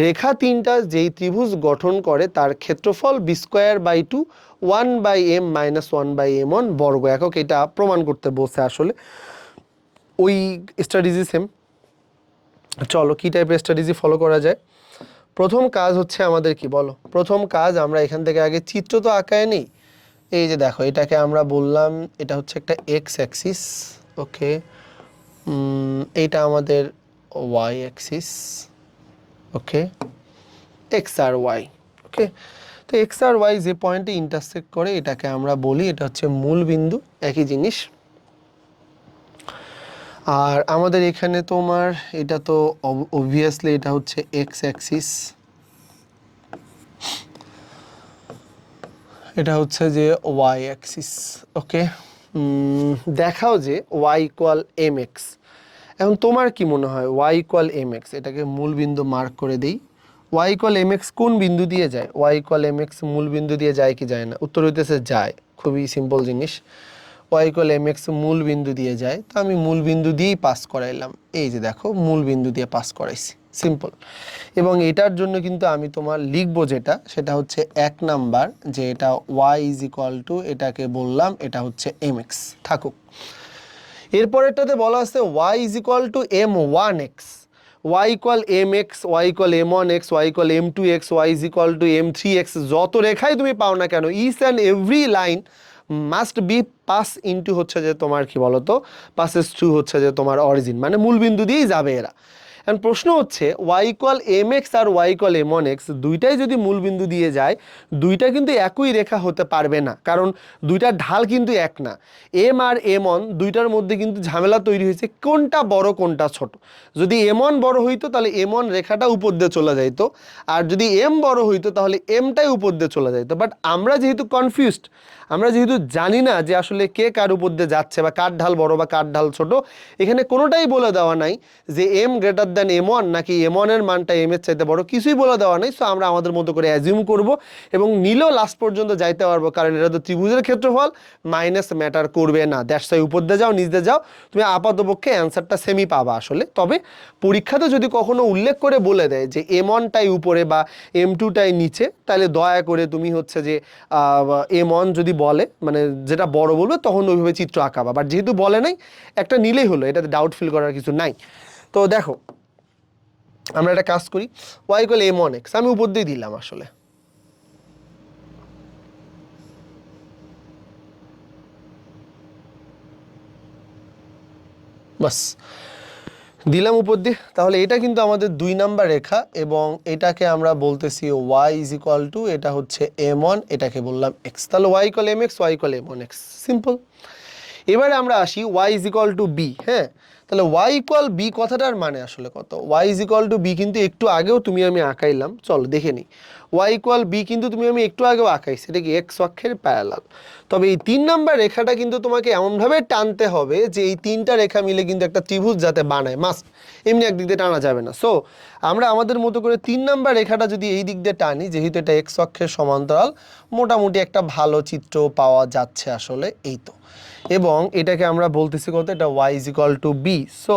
রেখা তিনটা যেই ত্রিভুজ গঠন করে তার ক্ষেত্রফল b square by two, 1/m minus 1/m1 বর্গ একক। এটা প্রমাণ করতে বসে আসলে ওই স্ট্র্যাটেজি সেম। চলো কি টাইপের স্ট্র্যাটেজি ফলো করা যায়। প্রথম কাজ হচ্ছে আমাদের কি বলো, প্রথম কাজ আমরা এখান থেকে আগে চিত্র তো আঁকায় নেই। এই যে দেখো এটাকে আমরা বললাম এটা হচ্ছে একটা এক্স অ্যাক্সিস, ওকে, এইটা আমাদের ওয়াই অ্যাক্সিস, ওকে, এক্স আর ওয়াই, ওকে। তো এক্স আর ওয়াই যে পয়েন্টে ইন্টারসেক্ট করে এটাকে আমরা বলি এটা হচ্ছে মূল বিন্দু, একই জিনিস। আর আমাদের এখানে তোমার এটা তো অবভিয়াসলি এটা হচ্ছে এক্স অ্যাক্সিস, এটা হচ্ছে যে ওয়াই অ্যাক্সিস, ওকে। দেখাও যে ওয়াই ইকুয়াল এম এক্স। এখন তোমার কি মনে হয় ওয়াই ইকুয়াল এম এক্স, এটাকে মূল বিন্দু মার্ক করে দিই। ওয়াই ইকুয়াল এম এক্স কোন বিন্দু দিয়ে যায়? ওয়াই ইকুয়াল এম এক্স মূল বিন্দু দিয়ে যায় কি যায় না? উত্তর হইতেছে যায়, খুবই সিম্পল জিনিস। ওয়াই ইকুয়াল এম এক্স মূল বিন্দু দিয়ে যায়, তো আমি মূল বিন্দু দিয়েই পাস করাইলাম। এই যে দেখো মূল বিন্দু দিয়ে পাস করাইছি, সিম্পল। এবং এটার জন্য কিন্তু আমি তোমার লিখবো যেটা, সেটা হচ্ছে 1 নাম্বার, যে এটা ওয়াই ইজ ইকুয়াল টু, এটাকে বললাম এটা হচ্ছে এম এক্স থাকুক। এরপরেরটাতে বলা আছে y is equal to m one x, y equal m x, y equal m one x, y equal m two x, y is equal to m three x. যত রেখাই তুমি পাও না কেন, each and every line must be pass into হচ্ছে যে তোমার কি বলতো, পাসেস টু হচ্ছে যে তোমার অরিজিন, মানে মূল বিন্দু দিয়েই যাবে এরা। এখন প্রশ্ন হচ্ছে ওয়াই ইকুয়াল এম এক্স আর y equal m one x দুইটাই যদি মূল বিন্দু দিয়ে যায়, দুইটা কিন্তু একই রেখা হতে পারবে না, কারণ দুইটার ঢাল কিন্তু এক না। এম আর এম ওয়ান দুইটার মধ্যে কিন্তু ঝামেলা তৈরি হয়েছে কোনটা বড় কোনটা ছোট। যদি এম ওয়ান বড় হইতো তাহলে এম ওয়ান রেখাটা উপর দিয়ে চলে যাইতো, আর যদি এম বড় হইতো তাহলে এমটাই উপর দিয়ে চলে যাইতো। বাট আমরা যেহেতু কনফিউজড, আমরা যেহেতু জানি না যে আসলে কে কার উপর দিয়ে যাচ্ছে বা কার ঢাল বড় বা কার ঢাল ছোট, এখানে কোনোটাই বলে দেওয়া নাই যে m greater than m one নাকি এম ওয়ানের মানটা এম এর চাইতে বড়, কিছুই বলে দেওয়া নাই। সো আমরা আমাদের মতো করে অ্যাজিউম করব এবং নিলেও লাস্ট পর্যন্ত যাইতে পারবো, কারণ এটা তো ত্রিভুজের ক্ষেত্রফল, মাইনাস ম্যাটার করবে না। দ্যাটস ওয়াই উপর দিয়ে যাও নিচ দিয়ে যাও, তুমি আপাতপক্ষে অ্যান্সারটা সেমই পাবা আসলে। তবে পরীক্ষাতে যদি কখনো উল্লেখ করে বলে দেয় যে এম ওয়ানটাই উপরে বা এম টুটাই নিচে, তাহলে দয়া করে তুমি হচ্ছে যে এম ওয়ান যদি বলে, মানে যেটা বড় বলবে, তখন ওইভাবে চিত্র আঁকাবা। বাট যেহেতু বলে নাই, একটা নিলেই হলো, এটাতে ডাউট ফিল করার কিছু নাই। তো দেখো আমরা একটা কাজ করি, y equal m one x আমি উপর দিয়ে দিলাম আসলে, বাস দিলাম উপর দিয়ে। তাহলে এটা কিন্তু আমাদের 2 নাম্বার রেখা, এবং এটাকে আমরা বলতেছি ওয়াই ইজ ইকুয়াল টু, এটা হচ্ছে এম ওয়ান, এটাকে বললাম এক্স। তাহলে y equal m x, y equal m one x, simple. এবারে আমরা আসি y is equal to b. হ্যাঁ, তাহলে ওয়াই ইকুয়াল বি কথাটার মানে আসলে কত? Y is equal to b কিন্তু একটু আগেও তুমি আমি আঁকাইলাম, চলো দেখে নিই। ওয়াই ইকুয়াল বি কিন্তু তুমি আমি একটু আগেও আঁকাইছি, এটা কি এক্স অক্ষের প্যারালাল। তবে এই 3 নাম্বার রেখাটা কিন্তু তোমাকে এমনভাবে টানতে হবে যে এই 3টা রেখা মিলে কিন্তু একটা ত্রিভুজ যাতে বানায়, মাস্ট, এমনি একদিক দিয়ে টানা যাবে না। সো আমরা আমাদের মতো করে 3 নাম্বার রেখাটা যদি এই দিক দিয়ে টানি, যেহেতু এটা এক্স অক্ষের সমান্তরাল, মোটামুটি একটা ভালো চিত্র পাওয়া যাচ্ছে আসলে, এই তো। এবং এটাকে আমরা বলতেছি কত, এটা y is equal to b. So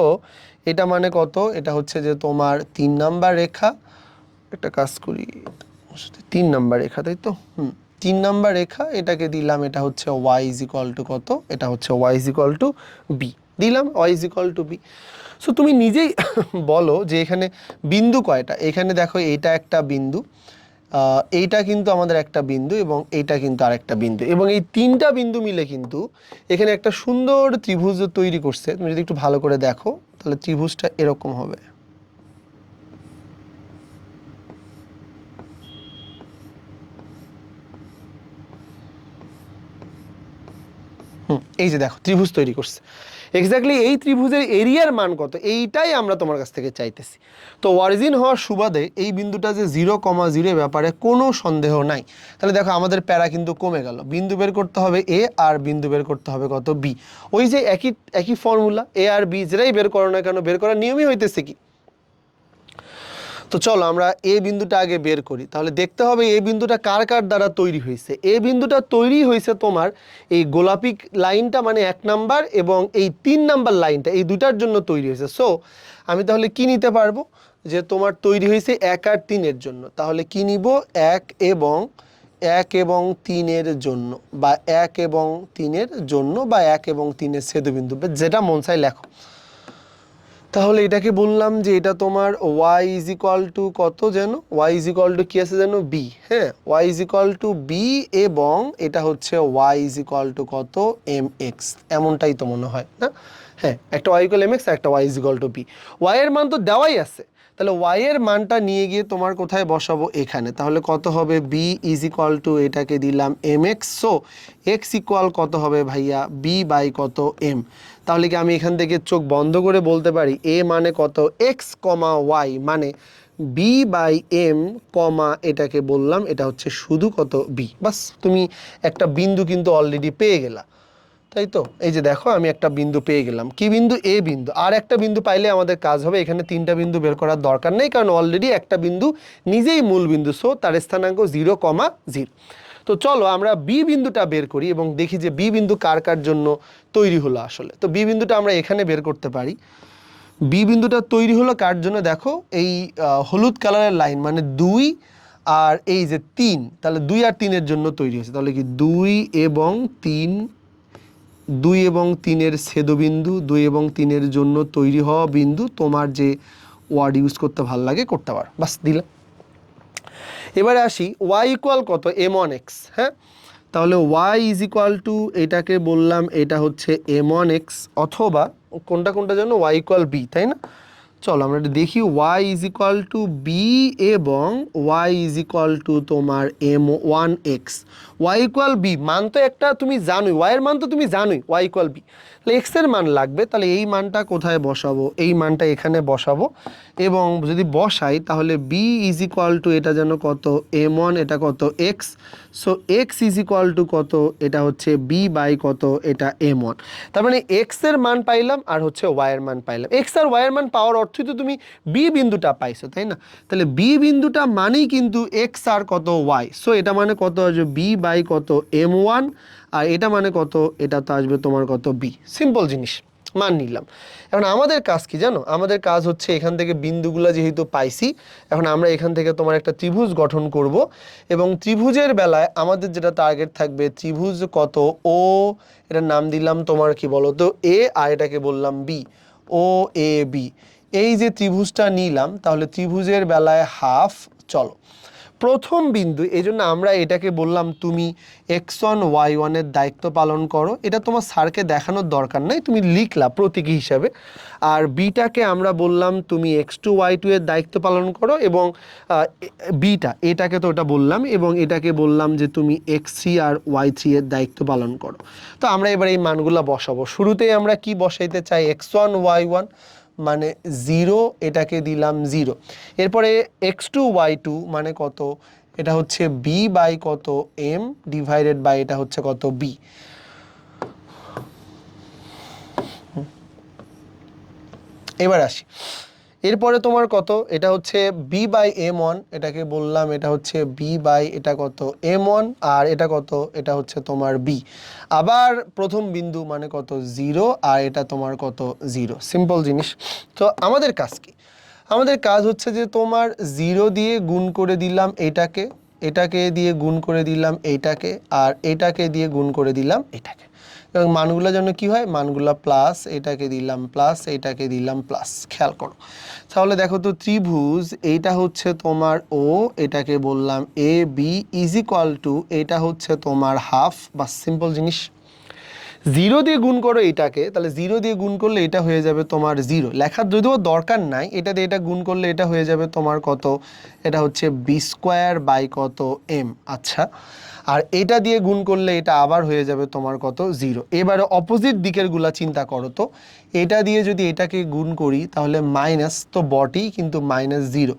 এটা মানে কত, এটা হচ্ছে যে তোমার 3 নাম্বার রেখা, একটা কাজ করি 3 নাম্বার রেখা, তাই তো, 3 নাম্বার রেখা, এটাকে দিলাম এটা হচ্ছে ওয়াই ইজ ইকুয়াল টু কত, এটা হচ্ছে y is equal to b, দিলাম y is equal to b. So তুমি নিজেই বলো যে এখানে বিন্দু কয়টা। এখানে দেখো এইটা একটা বিন্দু, এইটা কিন্তু আমাদের একটা বিন্দু, এবং এইটা কিন্তু আরেকটা বিন্দু, এবং এই 3টা বিন্দু মিলে কিন্তু এখানে একটা সুন্দর ত্রিভুজ তৈরি করছে। তুমি যদি একটু ভালো করে দেখো তাহলে ত্রিভুজটা এরকম হবে। এই যে দেখো ত্রিভুজ তৈরি করছে, এক্স্যাক্টলি এই ত্রিভুজের এরিয়ার মান কত, এইটাই আমরা তোমার কাছ থেকে চাইতেছি। তো অরিজিন হওয়ার সুবাদে এই বিন্দুটা যে 0,0 ব্যাপারে কোনো সন্দেহ নাই। তাহলে দেখো আমাদের প্যারা কিন্তু কমে গেল, বিন্দু বের করতে হবে এ, আর বিন্দু বের করতে হবে কত, বি। ওই যে একই ফর্মুলা, এ আর বি যেটাই বের করো না কেন, বের করার নিয়মই হইতেছে কি। তো চলো আমরা এ বিন্দুটা আগে বের করি। তাহলে দেখতে হবে এই বিন্দুটা কার কার দ্বারা তৈরি হয়েছে। এই বিন্দুটা তৈরি হয়েছে তোমার এই গোলাপি লাইনটা মানে 1 নাম্বার এবং এই 3 নাম্বার লাইনটা, এই দুটার জন্য তৈরি হয়েছে। সো আমি তাহলে কি নিতে পারবো, যে তোমার তৈরি হয়েছে 1 আর 3 এর জন্য। তাহলে কি নিব, 1 এবং 3 এর জন্য, বা 1 এবং 3 এর জন্য, বা 1 এবং 3 এর ছেদবিন্দু, যেটা মন চাই লেখো। তাহলে এটাকে বললাম যে এটা তোমার y ইজ ইকুয়াল টু কত যেন, y ইজ ইকুয়াল টু কি আছে যেন, b। হ্যাঁ, y is equal two b, এবং এটা হচ্ছে y ইজ ইকুয়াল টু কত, mx, এমনটাই তো মনে হয় না? হ্যাঁ, একটা y ইকুয়াল mx আর একটা y is equal two b। y এর মান তো দেওয়াই আছে, তাহলে y এর মানটা নিয়ে গিয়ে তোমার কোথায় বসাবো, এখানে। তাহলে কত হবে, b ইজ ইকুয়াল টু এটাকে দিলাম mx। সো x ইকুয়াল কত হবে ভাইয়া, b বাই কত, m। তাহলে কি আমি এখান থেকে চোখ বন্ধ করে বলতে পারি a মানে কত, x, y মানে b বাই m, এটাকে বললাম এটা হচ্ছে শুধু কত, b। বাস, তুমি একটা বিন্দু কিন্তু অলরেডি পেয়ে গেলা, তাই তো? এই যে দেখো আমি একটা বিন্দু পেয়ে গেলাম, কি বিন্দু, এ বিন্দু। আর একটা বিন্দু পাইলে আমাদের কাজ হবে, এখানে 3টা বিন্দু বের করার দরকার নেই, কারণ অলরেডি একটা বিন্দু নিজেই মূল বিন্দু। সো তার স্থানাঙ্ক 0, 0। তো চলো আমরা বি বিন্দুটা বের করি এবং দেখি যে বি বিন্দু কার কার জন্য তৈরি হলো আসলে। তো বি বিন্দুটা আমরা এখানে বের করতে পারি। বি বিন্দুটা তৈরি হলো কার জন্য, দেখো এই হলুদ কালারের লাইন মানে 2 আর এই যে 3, তাহলে 2 আর 3 এর জন্য তৈরি হয়েছে। তাহলে কি 2 এবং 3 এর ছেদবিন্দু, 2 এবং 3 এর জন্য তৈরি হওয়া বিন্দু। তোমার যে ওয়ার্ড ইউজ করতে ভালো লাগে করতে পারো, বাস দিলাম। এবারে আসি y ইকুয়াল কত, m1x। হ্যাঁ, তাহলে y ইজ ইকুয়াল টু এটাকে বললাম এটা হচ্ছে m1x, অথবা কোনটা যেন y ইকুয়াল b, তাই না? চলো আমরা এটা দেখি, y is equal two b এবং y ইজ ইকুয়াল টু তোমার m1x। y ইকুয়াল b মান তো একটা তুমি জানোই, y এর মান তো তুমি জানোই, y ইকুয়াল b। তাহলে x এর মান লাগবে, তাহলে এই মানটা কোথায় বসাবো, এই মানটা এখানে বসাবো। এবং যদি বসাই তাহলে b ইজ ইকুয়াল টু এটা যেন কত, m1, এটা কত, x। So x is equal to কত, এটা হচ্ছে b বাই কত, এটা m1। তার মানে x এর মান পাইলাম আর হচ্ছে y এর মান পাইলাম। x আর y এর মান পাওয়ার অর্থই তো তুমি b বিন্দুটা পাইছো, তাই না? তাহলে b বিন্দুটা মানেই কিন্তু x আর কত, y। সো এটা মানে কত আসবে, b বাই কত, m1, আর এটা মানে কত, এটা তো আসবে তোমার কত, b। সিম্পল জিনিস, মান নিলাম। এখন আমাদের কাজ কি জানো, আমাদের কাজ হচ্ছে এখান থেকে বিন্দুগুলো যেহেতু পাইছি, এখন আমরা এখান থেকে তোমার একটা ত্রিভুজ গঠন করব। এবং ত্রিভুজের বেলায় আমাদের যেটা টার্গেট থাকবে, ত্রিভুজ কত, ও, এটার নাম দিলাম তোমার কি বলো তো, এ, আর এটাকে বললাম বি, ও এ বি। এই যে ত্রিভুজটা নিলাম, তাহলে ত্রিভুজের বেলায় হাফ। চলো প্রথম বিন্দু, এই জন্য আমরা এটাকে বললাম তুমি x1 y1 এর দায়িত্ব পালন করো। এটা তোমার স্যারকে দেখানোর দরকার নাই, তুমি লিখলা প্রতীকী হিসাবে। আর বিটাকে আমরা বললাম তুমি x2 y2 এর দায়িত্ব পালন করো, এবং এটাকে তো ওটা বললাম, এবং এটাকে বললাম যে তুমি x3 আর y3 এর দায়িত্ব পালন করো। তো আমরা এবার এই মানগুলো বসাবো। শুরুতেই আমরা কি বসাইতে চাই, x1 y1 মানে 0, এটাকে দিলাম 0। এরপরে x2 y2 মানে কত, এটা হচ্ছে b বাই কত, m ডিভাইডেড বাই এটা হচ্ছে কত, b। এবার আসি, এরপরে তোমার কত, এটা হচ্ছে b বাই m1, এটাকে বললাম এটা হচ্ছে b বাই এটা কত, m1, আর এটা কত, এটা হচ্ছে তোমার b। আবার প্রথম বিন্দু মানে কত, 0, আর এটা তোমার কত, 0। সিম্পল জিনিস। তো আমাদের কাজ কি, আমাদের কাজ হচ্ছে যে তোমার 0 দিয়ে গুণ করে দিলাম এটাকে, এটাকে দিয়ে গুণ করে দিলাম এইটাকে, আর এটাকে দিয়ে গুণ করে দিলাম এটাকে। এবং মানগুলো যেন কি হয়, মানগুলো প্লাস, এটাকে দিলাম প্লাস, এটাকে দিলাম প্লাস। খেয়াল করো তাহলে, দেখো তো ত্রিভুজ এইটা হচ্ছে তোমার ও, এটাকে বললাম A B is equal two এটা হচ্ছে তোমার হাফ। বা সিম্পল জিনিস, 0 দিয়ে গুণ করো এটাকে, তাহলে 0 দিয়ে গুণ করলে এটা হয়ে যাবে তোমার 0, লেখার যদিও দরকার নাই, এটা দিয়ে এটা গুণ করলে এটা হয়ে যাবে তোমার কত, এটা হচ্ছে বি স্কোয়ার বাই কত, এম। আচ্ছা, আর এটা দিয়ে গুণ করলে এটা আবার হয়ে যাবে তোমার কত, 0। এবারে অপোজিট দিকের গুলা চিন্তা করো তো, এটা দিয়ে যদি এটাকে গুণ করি তাহলে মাইনাস তো বটেই, কিন্তু -0।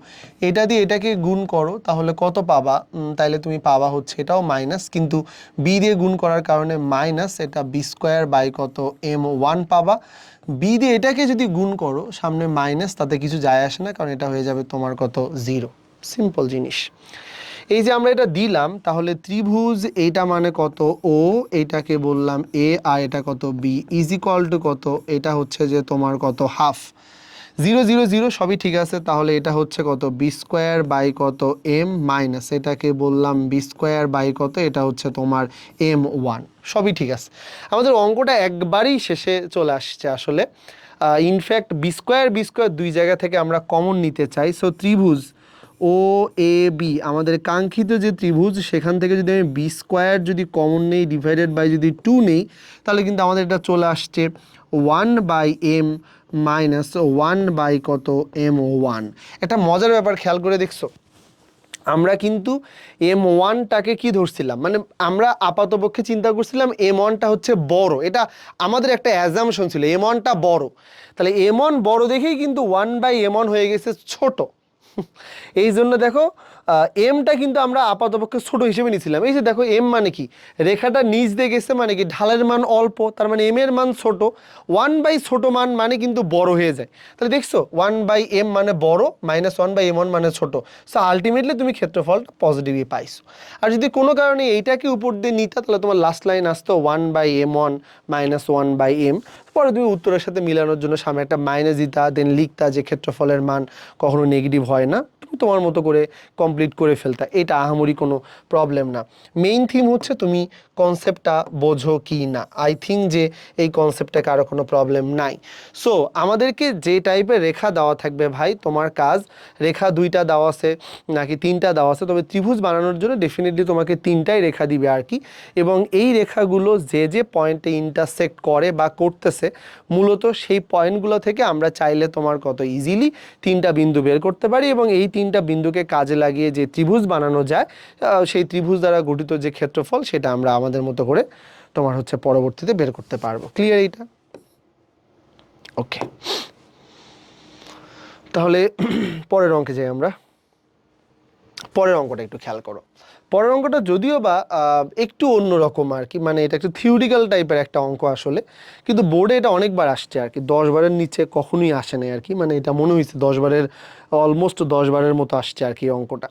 এটা দিয়ে এটাকে গুণ করো তাহলে কত পাবা? তাইলে তুমি পাবা হচ্ছে এটাও মাইনাস, কিন্তু বি দিয়ে গুণ করার কারণে মাইনাস, এটা b² বাই কত m1 পাবা। বি দিয়ে এটাকে যদি গুণ করো সামনে মাইনাস, তাতে কিছু যায় আসে না, কারণ এটা হয়ে যাবে তোমার কত 0। সিম্পল জিনিস। এই যে আমরা এটা দিলাম, তাহলে ত্রিভুজ এইটা মানে কত ও, এইটাকে বললাম এ, আর এটা কত বি, ইজ ইকুয়াল টু কত, এটা হচ্ছে যে তোমার কত হাফ। 0 0 0 সবই ঠিক আছে, তাহলে এটা হচ্ছে কত b² বাই কত m মাইনাস, এটাকে বললাম b² বাই কত, এটা হচ্ছে তোমার m1, সবই ঠিক আছে। আমাদের অঙ্কটা একবারেই শেষে চলে আসছে আসলে। ইনফ্যাক্ট b² দুই জায়গা থেকে আমরা কমন নিতে চাই। সো ত্রিভুজ ও এ বি, আমাদের কাঙ্ক্ষিত যে ত্রিভুজ, সেখান থেকে যদি আমি b² যদি কমন নেই ডিভাইডেড বাই যদি 2 নেই, তাহলে কিন্তু আমাদের এটা চলে আসছে 1/m মাইনাস 1 কত m1। একটা মজার ব্যাপার খেয়াল করে দেখছো, আমরা কিন্তু m1টাকে কি ধরছিলাম, মানে আমরা আপাতপক্ষে চিন্তা করছিলাম m1টা হচ্ছে বড়, এটা আমাদের একটা অ্যাজাম্পশন ছিল m1টা বড়। তাহলে m1 বড় দেখেই কিন্তু 1/m1 হয়ে গেছে ছোট। এই জন্য দেখো এমটা কিন্তু আমরা আপাতপক্ষে ছোট হিসেবে নিয়েছিলাম। এই যে দেখো এম মানে কি, রেখাটা নিচ দিয়ে গেছে মানে কি ঢালের মান অল্প, তার মানে এম এর মান ছোট। 1/, ছোট মান মানে কিন্তু বড় হয়ে যায়। তাহলে দেখছো 1/m মানে বড়, -1/m1 মানে ছোট। সো আলটিমেটলি তুমি ক্ষেত্রফল পজিটিভই পাইছো। আর যদি কোনো কারণে এইটাকে উপর দিয়ে নিতা, তাহলে তোমার লাস্ট লাইন আসতো 1/m1 -1/m। পরে তুমি উত্তরের সাথে মিলানোর জন্য সামনে একটা মাইনাস দিতা, দেন লিখতা যে ক্ষেত্রফলের মান কখনো নেগেটিভ হয় না, তুমি তোমার মতো করে কমপ্লিট করে ফেলতা। এটা আহামরি কোনো প্রবলেম না। মেইন থিম হচ্ছে তুমি কনসেপ্টটা বোঝো কি না। আই থিঙ্ক যে এই কনসেপ্টে কারো কোনো প্রবলেম নাই। সো আমাদেরকে যে টাইপের রেখা দেওয়া থাকবে ভাই, তোমার কাজ, রেখা 2টা দেওয়া আছে নাকি 3টা দেওয়া আছে, তবে ত্রিভুজ বানানোর জন্য ডেফিনেটলি তোমাকে 3টাই রেখা দিবে আর কি। এবং এই রেখাগুলো যে যে পয়েন্টে ইন্টারসেক্ট করে বা করতেছে, মূলত সেই পয়েন্টগুলো থেকে আমরা চাইলে তোমার কত ইজিলি 3টা বিন্দু বের করতে পারি, এবং এই 3টা বিন্দুকে কাজে লাগিয়ে যে ত্রিভুজ বানানো যায়, সেই ত্রিভুজ দ্বারা গঠিত যে ক্ষেত্রফল, সেটা আমরা আমাদের মতো করে তোমার হচ্ছে পরবর্তীতে বের করতে পারবো। ক্লিয়ার এইটা? ওকে, তাহলে পরের অঙ্কে যাই আমরা। পরের অঙ্কটা একটু খেয়াল করো। পরের অঙ্কটা যদিও বা একটু অন্যরকম আর কি, মানে এটা একটু থিওরিক্যাল টাইপের একটা অঙ্ক আসলে, কিন্তু বোর্ডে এটা অনেকবার আসছে আর কি, 10 বারের নিচে কখনোই আসে নাই আর কি, মানে এটা মনে হয়েছে 10 বারের, অলমোস্ট 10 বারের মতো আসছে আর কি এই অঙ্কটা।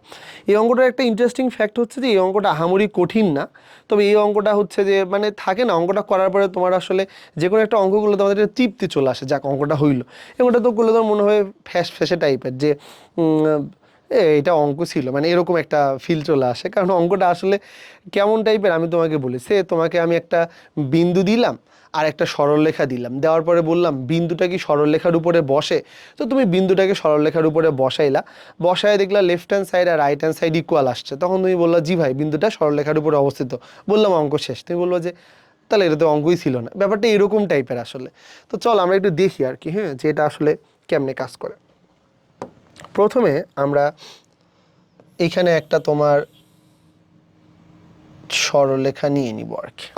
এই অঙ্কটার একটা ইন্টারেস্টিং ফ্যাক্ট হচ্ছে যে এই অঙ্কটা আহামরি কঠিন না, তবে এই অঙ্কটা হচ্ছে যে মানে থাকে না, অঙ্কটা করার পরে তোমার আসলে যে কোনো একটা অঙ্কগুলো তোমাদের একটা তৃপ্তি চলে আসে, যাক অঙ্কটা হইলো। অঙ্কটা তো করলে তোমার মনে হয় ফ্যাসে টাইপের, যে এটা অঙ্ক ছিল, মানে এরকম একটা ফিল চলে আসে। কারণ অঙ্কটা আসলে কেমন টাইপের আমি তোমাকে বলি, তোমাকে আমি একটা বিন্দু দিলাম আর একটা সরলরেখা দিলাম, দেওয়ার পরে বললাম বিন্দুটা কি সরলরেখার উপরে বসে, তো তুমি বিন্দুটাকে সরলরেখার উপরে বসাইলা, বসায় দেখলা লেফট হ্যান্ড সাইড আর রাইট হ্যান্ড সাইড ইকুয়াল আসছে, তখন তুমি বললা জি ভাই বিন্দুটা সরলরেখার উপরে অবস্থিত। বললাম অঙ্ক শেষ। তুমি বললো যে তাহলে এটা তো অঙ্কই ছিল না। ব্যাপারটা এরকম টাইপের আসলে। তো চল আমরা একটু দেখি আর কি, হ্যাঁ, যে এটা আসলে কেমনে কাজ করে। প্রথমে আমরা এখানে একটা তোমার সরলরেখা নিয়ে নিব আর কি।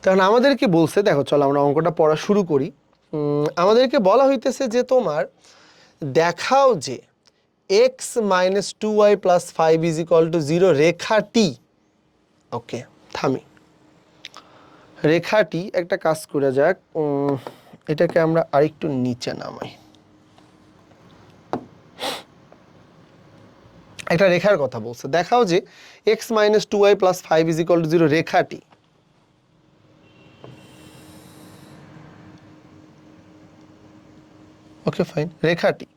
কারণ আমাদেরকে বলছে, দেখো চলো আমরা অঙ্কটা পড়া শুরু করি। আমাদেরকে বলা হইতেছে যে তোমার দেখাও যে x - 2y + 5 = 0 রেখাটি, ওকে থামি, রেখাটি একটা কাজ করে যাক, এটাকে আমরা আরেকটু নিচে নামাই। একটা রেখার কথা বলছে, দেখাও যে x - 2y + 5 = 0 রেখাটি, ওকে ফাইন, রেখাটি,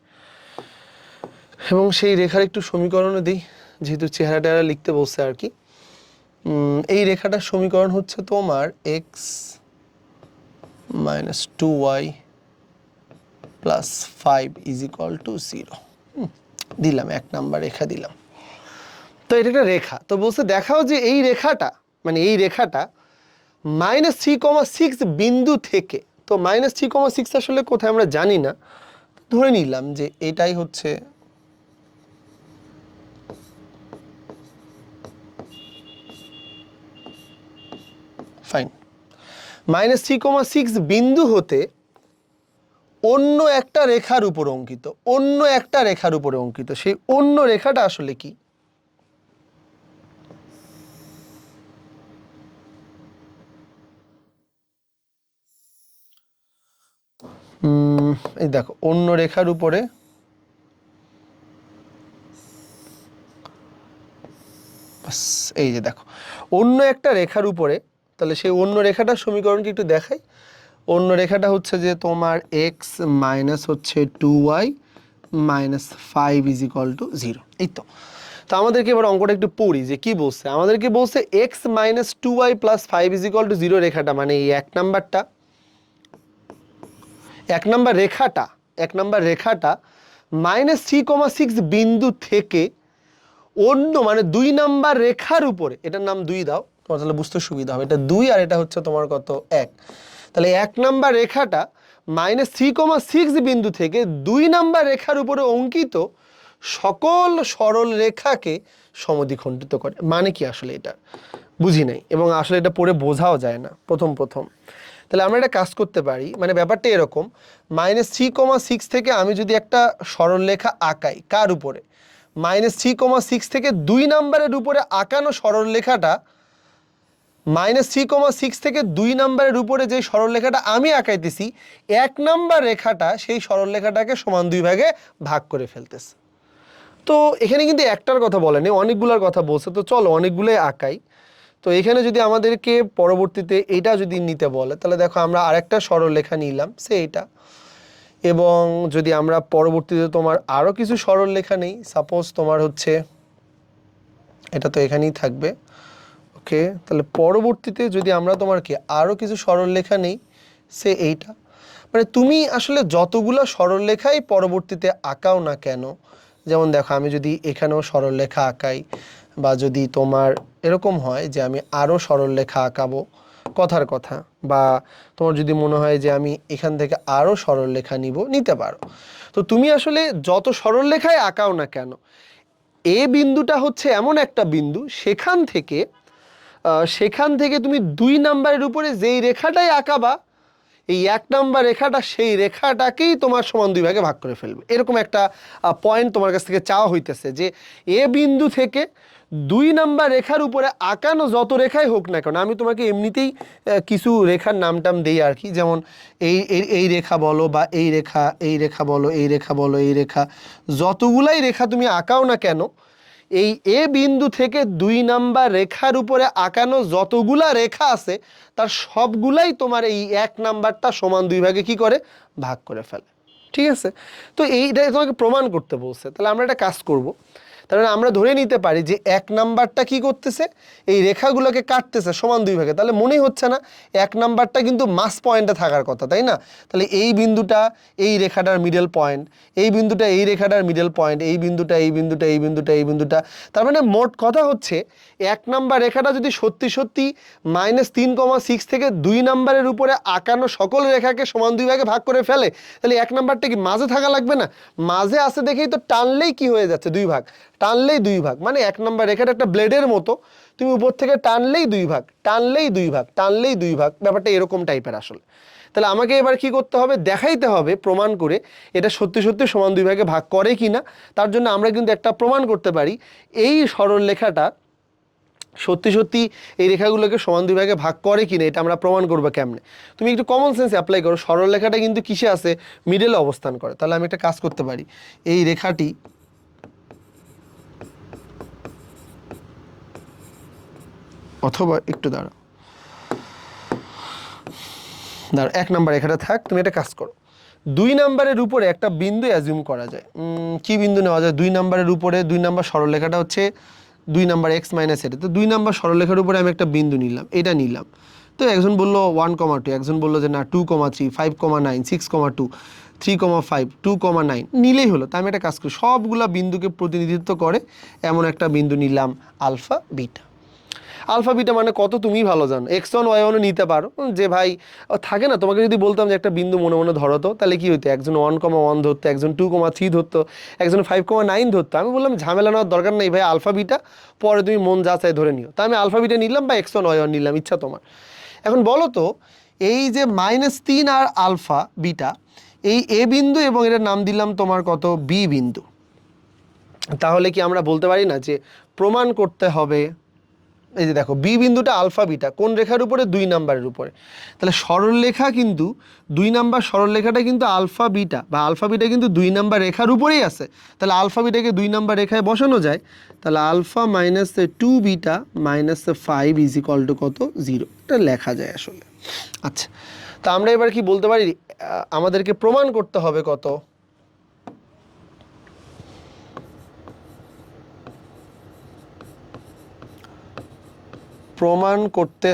এবং সেই রেখার একটু সমীকরণও দিই, যেহেতু চেহারা লিখতে বলছে আর কি। এই রেখাটার সমীকরণ হচ্ছে তোমার x - 2y + 5 = 0। দিলাম 1 নাম্বার রেখা দিলাম। তো এটা একটা রেখা, তো বলছে দেখাও যে এই রেখাটা, মানে এই রেখাটা -3,6 বিন্দু থেকে, তো -3,6 আসলে কোথায় আমরা জানি না, ধরে নিলাম যে এটাই হচ্ছে ফাইন, -3,6 বিন্দু হতে অন্য একটা রেখার উপর অঙ্কিত, অন্য একটা রেখার উপরে অঙ্কিত, সেই অন্য রেখাটা আসলে কি? এই দেখো অন্য রেখার উপরে, এই যে দেখো অন্য একটা রেখার উপরে, তাহলে সেই অন্য রেখাটার সমীকরণটি একটু দেখাই। অন্য রেখাটা হচ্ছে যে তোমার এক্স মাইনাস হচ্ছে 2y minus 5 is equal to 0। এই তো। তো আমাদেরকে এবার অঙ্কটা একটু পড়ি যে কি বলছে। আমাদেরকে বলছে x minus 2y plus 5 is equal to 0 রেখাটা, মানে এই এক নাম্বার রেখাটা -3,6 বিন্দু থেকে অন্য মানে 2 নাম্বার রেখার উপরে, এটার নাম 2 দাও, তোমার তাহলে বুঝতে সুবিধা হবে। এটা 2 আর এটা হচ্ছে তোমার কত 1। তাহলে 1 নাম্বার রেখাটা -3,6 বিন্দু থেকে 2 নাম্বার রেখার উপরে অঙ্কিত সকল সরল রেখাকে সমদ্বিখণ্ডিত করে। মানে কি আসলে এটা বুঝি নাই, এবং আসলে এটা পড়ে বোঝাও যায় না প্রথম। তাহলে আমরা একটা কাজ করতে পারি, মানে ব্যাপারটা এরকম, -3,6 থেকে আমি যদি একটা সরল রেখা আঁকাই, কার উপরে? -3,6 থেকে 2 নাম্বারের উপরে আঁকানো সরল রেখাটা, -3,6 থেকে 2 নাম্বারের উপরে যে সরল রেখাটা আমি আঁকাইতেছি, 1 নাম্বার রেখাটা সেই সরল রেখাটাকে সমান 2 ভাগে ভাগ করে ফেলতেছে। তো এখানে কিন্তু একটার কথা বলেনি, অনেকগুলোর কথা বলছে। তো চলো অনেকগুলোই আঁকাই। তো এখানে যদি আমাদেরকে পরবর্তীতে এইটা যদি নিতে বলে, তাহলে দেখো আমরা আরেকটা সরলরেখা নিলাম সে এইটা, এবং যদি আমরা পরবর্তীতে তোমার আরও কিছু সরলরেখা নেই, সাপোজ তোমার হচ্ছে এটা তো এখানেই থাকবে, ওকে। তাহলে পরবর্তীতে যদি আমরা তোমার কি আরও কিছু সরলরেখা নেই সে এইটা, মানে তুমি আসলে যতগুলো সরলরেখাই পরবর্তীতে আঁকাও না কেন, যেমন দেখো আমি যদি এখানেও সরলরেখা আঁকাই, বা যদি তোমার এরকম হয় যে আমি আরও সরলরেখা আঁকাবো কথার কথা, বা তোমার যদি মনে হয় যে আমি এখান থেকে আরও সরলরেখা নিতে পারো। তো তুমি আসলে যত সরলরেখাই আঁকাও না কেন, এ বিন্দুটা হচ্ছে এমন একটা বিন্দু, সেখান থেকে তুমি 2 নাম্বারের উপরে যেই রেখাটাই আঁকাবা, এই 1 নাম্বার রেখাটা সেই রেখাটাকেই তোমার সমান 2 ভাগে ভাগ করে ফেলবে। এরকম একটা পয়েন্ট তোমার কাছ থেকে চাওয়া হইতেছে যে এ বিন্দু থেকে 2 নাম্বার রেখার উপরে আঁকানো যত রেখাই হোক না কেন, আমি তোমাকে এমনিতেই কিছু রেখার নাম দেই আর কি, যেমন এই রেখা বলো, বা এই রেখা বলো, এই রেখা, যতগুলাই রেখা তুমি আঁকাও না কেন, এই এ বিন্দু থেকে 2 নাম্বার রেখার উপরে আঁকানো যতগুলা রেখা আছে তার সবগুলাই তোমার এই 1 নাম্বারটা সমান 2 ভাগে কি করে ভাগ করে ফেলে। ঠিক আছে? তো এইটাই তোমাকে প্রমাণ করতে বলছে। তাহলে আমরা একটা কাজ করব, তাহলে আমরা ধরে নিতে পারি যে 1 নাম্বারটা কি করতেছে, এই রেখাগুলোকে কাটতেছে সমান 2 ভাগে। তাহলে মনেই হচ্ছে না 1 নাম্বারটা কিন্তু মাস পয়েন্টে থাকার কথা, তাই না? তাহলে এই বিন্দুটা এই রেখাটার মিডল পয়েন্ট, এই বিন্দুটা এই রেখাটার মিডল পয়েন্ট, এই বিন্দুটা এই বিন্দুটা এই বিন্দুটা এই বিন্দুটা। তার মানে মোট কথা হচ্ছে 1 নাম্বার রেখাটা যদি সত্যি সত্যি -3,6 থেকে 2 নাম্বারের উপরে আঁকানো সকল রেখাকে সমান 2 ভাগে ভাগ করে ফেলে, তাহলে 1 নাম্বারটা কি মাঝে থাকা লাগবে না? মাঝে আছে দেখেই তো টানলেই কি হয়ে যাচ্ছে 2 ভাগ, টানলেই 2 ভাগ। মানে 1 নাম্বার রেখাটা একটা ব্লেডের মতো, তুমি উপর থেকে টানলেই 2 ভাগ, টানলেই 2 ভাগ, টানলেই 2 ভাগ। ব্যাপারটা এরকম টাইপের আসলে। তাহলে আমাকে এবার কি করতে হবে, দেখাইতে হবে প্রমাণ করে এটা সত্যি সত্যি সমান 2 ভাগে ভাগ করে কিনা। তার জন্য আমরা কিন্তু একটা প্রমাণ করতে পারি, এই সরল রেখাটা সত্যি সত্যি এই রেখাগুলোকে সমান 2 ভাগে ভাগ করে কিনা, এটা আমরা প্রমাণ করবো কেমনে। তুমি একটু কমন সেন্স অ্যাপ্লাই করো, সরল রেখাটা কিন্তু কিসে আছে, মিডলে অবস্থান করে। তাহলে আমি একটা কাজ করতে পারি, এই রেখাটি অথবা একটু দাঁড়াও 1 নাম্বার রেখাটা থাক, তুমি একটা কাজ করো, 2 নাম্বারের উপরে একটা বিন্দু অ্যাজিউম করা যায়। কি বিন্দু নেওয়া যায়? 2 নাম্বারের উপরে 2 নাম্বার সরলরেখাটা হচ্ছে 2 নাম্বার x মাইনাস এটা। তো 2 নাম্বার সরলরেখার উপরে আমি একটা বিন্দু নিলাম, এটা নিলাম। তো একজন বললো 1,2, একজন বললো যে না 2,3, 5,9, 6,2, 3,5, 2,9 নিলেই হলো। তাই আমি একটা কাজ করি, সবগুলা বিন্দুকে প্রতিনিধিত্ব করে এমন একটা বিন্দু নিলাম আলফা বিটা। আলফা বিটা মানে কত তুমি ভালো জানো, x1 y1 নিতে পারো। যে ভাই থাকে না, তোমাকে যদি বলতাম যে একটা বিন্দু মনে মনে ধরো, তো তাহলে কি হইতো, একজন 1,1 ধরতো, একজন 2,3 ধরতো, একজন 5,9 ধরতো। আমি বললাম ঝামেলা নেওয়ার দরকার নেই ভাই, আলফা বিটা পরে তুমি মন যা চাই ধরে নিও। তা আমি আলফা বিটা নিলাম বা x1 y1 নিলাম, ইচ্ছা তোমার। এখন বলো তো এই যে -3 আর আলফা বিটা, এই এ বিন্দু এবং এটার নাম দিলাম তোমার কত বি বিন্দু। তাহলে কি আমরা বলতে পারি না যে প্রমাণ করতে হবে, এই যে দেখো বি বিন্দুটা আলফা বিটা কোন রেখার উপরে, 2 নাম্বারের উপরে, তাহলে সরলরেখা কিন্তু 2 নাম্বার সরলরেখাটা কিন্তু আলফা বিটা বা আলফা বিটা কিন্তু 2 নাম্বার রেখার উপরেই আছে। তাহলে আলফা বিটাকে 2 নাম্বার রেখায় বসানো যায়। তাহলে alpha -2 beta -5 is equal to কত 0, এটা লেখা যায় আসলে। আচ্ছা, তা আমরা এবার কি বলতে পারি, আমাদেরকে প্রমাণ করতে হবে কত, প্রমাণ করতে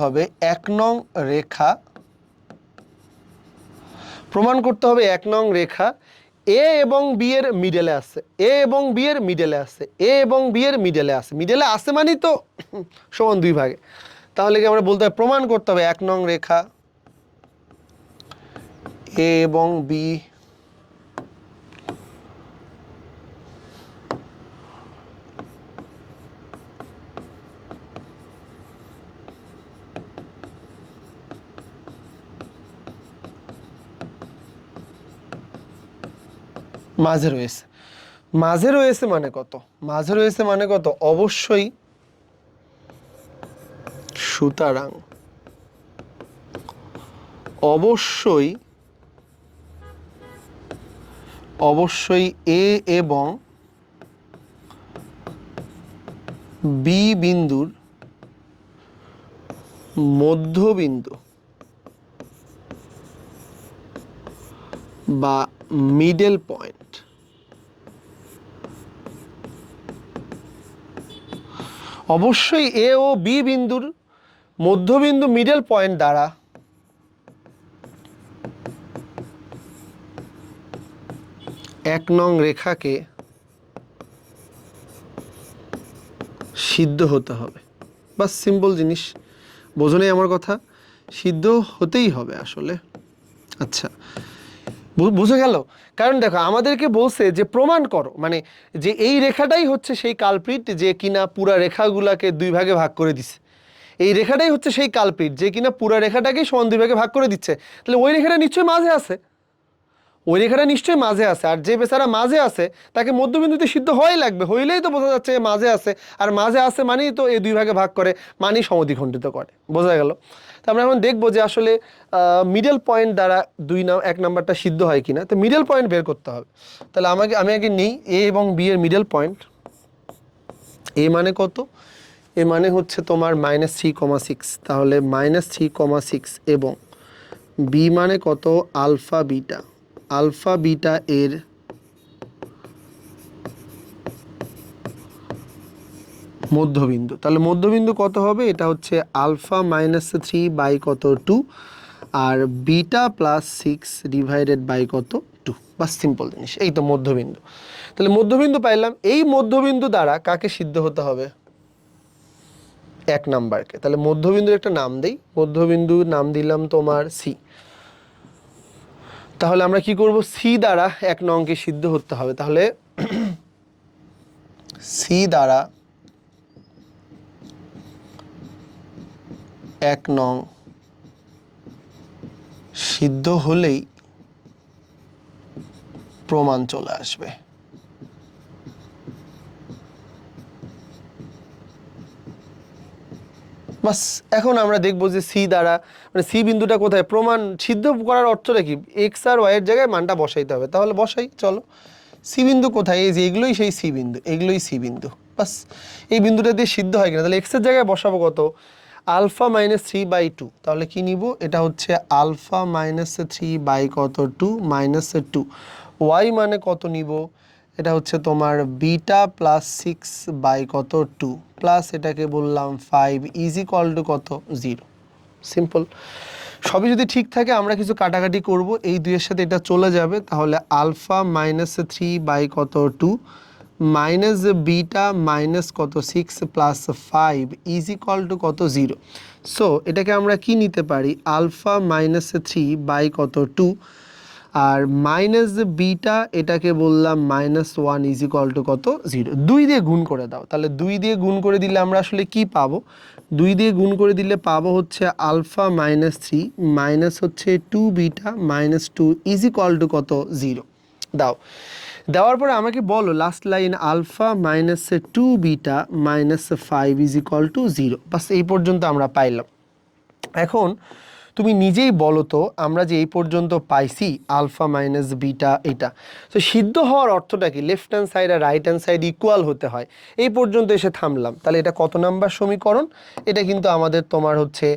হবে 1 নং রেখা, প্রমাণ করতে হবে 1 নং রেখা এ এবং বি এর মিডলে আছে, এ এবং বি এর মিডলে আছে, এ এবং বি এর মিডলে আছে, মিডলে আছে মানে তো সমান 2 ভাগে। তাহলে কি আমরা বলতে হবে প্রমাণ করতে হবে 1 নং রেখা এ এবং বি মাঝে রয়েছে। মাঝে রয়েছে মানে কত, মাঝে রয়েছে মানে কত, অবশ্যই সুতরাং অবশ্যই এ এবং বি বিন্দুর মধ্যবিন্দু বা মিডল পয়েন্ট, অবশ্যই এ ও বি বিন্দুর মধ্যবিন্দু মিডল পয়েন্ট দ্বারা এক নং রেখাকে সিদ্ধ হতে হবে। বাস সিম্পল জিনিস, বোঝো নাই আমার কথা, সিদ্ধ হতেই হবে আসলে। আচ্ছা, বুঝে গেল? কারণ দেখো আমাদেরকে বলছে যে প্রমাণ করো, মানে যে এই রেখাটাই হচ্ছে সেই কালপ্রিট যে কিনা পুরা রেখাগুলাকে 2 ভাগে ভাগ করে দিছে। এই রেখাটাই হচ্ছে সেই কালপ্রিট যে কিনা পুরা রেখাটাকেই সমান 2 ভাগে ভাগ করে দিচ্ছে। তাহলে ওই রেখাটা নিশ্চয়ই মাঝে আছে, ওই রেখাটা নিশ্চয়ই মাঝে আছে, আর যে বেচারা মাঝে আছে তাকে মধ্যবিন্দুতে সিদ্ধ হওয়াই লাগবে, হইলেই তো বোঝা যাচ্ছে মাঝে আছে, আর মাঝে আছে মানেই তো এই 2 ভাগে ভাগ করে, মানেই সমদ্বিখণ্ডিত করে, বোঝা গেল? তো আমরা এখন দেখবো যে আসলে মিডল পয়েন্ট দ্বারা 1 নাম্বারটা সিদ্ধ হয় কিনা। তো মিডল পয়েন্ট বের করতে হবে। তাহলে আমি আগে নিই এ এবং বি এর মিডল পয়েন্ট। এ মানে কত, এ মানে হচ্ছে তোমার -3,6, তাহলে -3,6 এবং বি মানে কত আলফা বিটা, আলফা বিটা এর মধ্যবিন্দু। তাহলে মধ্যবিন্দু কত হবে, এটা হচ্ছে আলফা -3 বাই কত 2 আর বিটা +6 ডিভাইডেড বাই কত 2। বাস সিম্পল জিনিস, এই তো মধ্যবিন্দু। তাহলে মধ্যবিন্দু পাইলাম, এই মধ্যবিন্দু দ্বারা কাকে সিদ্ধ হতে হবে, 1 নাম্বারকে। তাহলে মধ্যবিন্দুর একটা নাম দেই, মধ্যবিন্দুর নাম দিলাম তোমার সি। তাহলে আমরা কি করব, সি দ্বারা 1 নংকে সিদ্ধ হতে হবে। তাহলে সি দ্বারা 1 নং সিদ্ধ হলেই প্রমাণ চলে আসবে। বাস এখন আমরা দেখব যে সি দ্বারা, মানে সি বিন্দুটা কোথায়, প্রমাণ সিদ্ধ করার অর্থটা কি, এক্স আর ওয়াই এর জায়গায় মানটা বসাইতে হবে। তাহলে বসাই, চলো। সি বিন্দু কোথায়, এই যে এগুলোই সেই সি বিন্দু, এগুলোই সি বিন্দু। বাস এই বিন্দুটা দিয়ে সিদ্ধ হয় কিনা, তাহলে এক্স এর জায়গায় বসাবো কত, আলফা -3/2। তাহলে কি নিব, এটা হচ্ছে আলফা -3 বাই কত 2 -2। ওয়াই মানে কত নিব, এটা হচ্ছে তোমার বিটা +6 বাই কত 2 প্লাস এটাকে বললাম 5 ইজ ইকুয়াল টু কত 0। সিম্পল। সবই যদি ঠিক থাকে আমরা কিছু কাটাকাটি করব, এই 2 এর সাথে এটা চলে যাবে। তাহলে আলফা -3 বাই কত 2 মাইনাস বিটা মাইনাস কত 6 প্লাস 5 ইজ ইকুয়াল টু কত 0। সো এটাকে আমরা কি নিতে পারি, আলফা -3 বাই কত 2 আর মাইনাস যে বিটা এটাকে বললাম -1 ইজ ইকুয়াল টু কত 0, 2 দিয়ে গুণ করে দাও। তাহলে 2 দিয়ে গুণ করে দিলে আমরা আসলে কি পাবো, 2 দিয়ে গুণ করে দিলে পাবো হচ্ছে আলফা -3 মাইনাস হচ্ছে 2 বিটা -2 ইজ ইকুয়াল টু কত 0 দাও। দেওয়ার পরে আমাকে বলো last line alpha -2 beta -5 is equal to 0, বাস এই পর্যন্ত আমরা পাইলাম। এখন তুমি নিজেই বলো তো আমরা যে এই পর্যন্ত পাইছি আলফা মাইনাস বিটা এটা, তো সিদ্ধ হওয়ার অর্থটা কি, লেফট হ্যান্ড সাইড আর রাইট হ্যান্ড সাইড ইকুয়াল হতে হয়, এই পর্যন্ত এসে থামলাম। তাহলে এটা কত নাম্বার সমীকরণ, এটা কিন্তু আমাদের তোমার হচ্ছে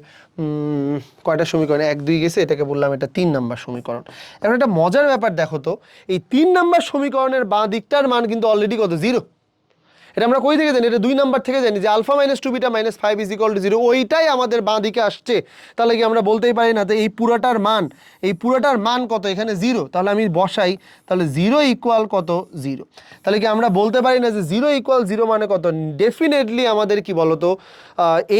কয়টা সমীকরণ, 1 2 গেছে, এটাকে বললাম এটা 3 নাম্বার সমীকরণ। এখন একটা মজার ব্যাপার দেখো তো, এই 3 নাম্বার সমীকরণের বাঁ দিকটার মান কিন্তু অলরেডি কত 0। এটা আমরা কই থেকে জানি, এটা 2 নাম্বার থেকে জানি যে alpha -2 beta -5 is equal to 0, ওইটাই আমাদের বাঁ দিকে আসছে। তাহলে কি আমরা বলতেই পারি না তো এই পুরাটার মান কত, এখানে 0, তাহলে আমি বসাই, তাহলে 0 ইকুয়াল কত 0। তাহলে কি আমরা বলতে পারি না যে 0 ইকুয়াল 0 মানে কত, ডেফিনেটলি আমাদের কি বলতো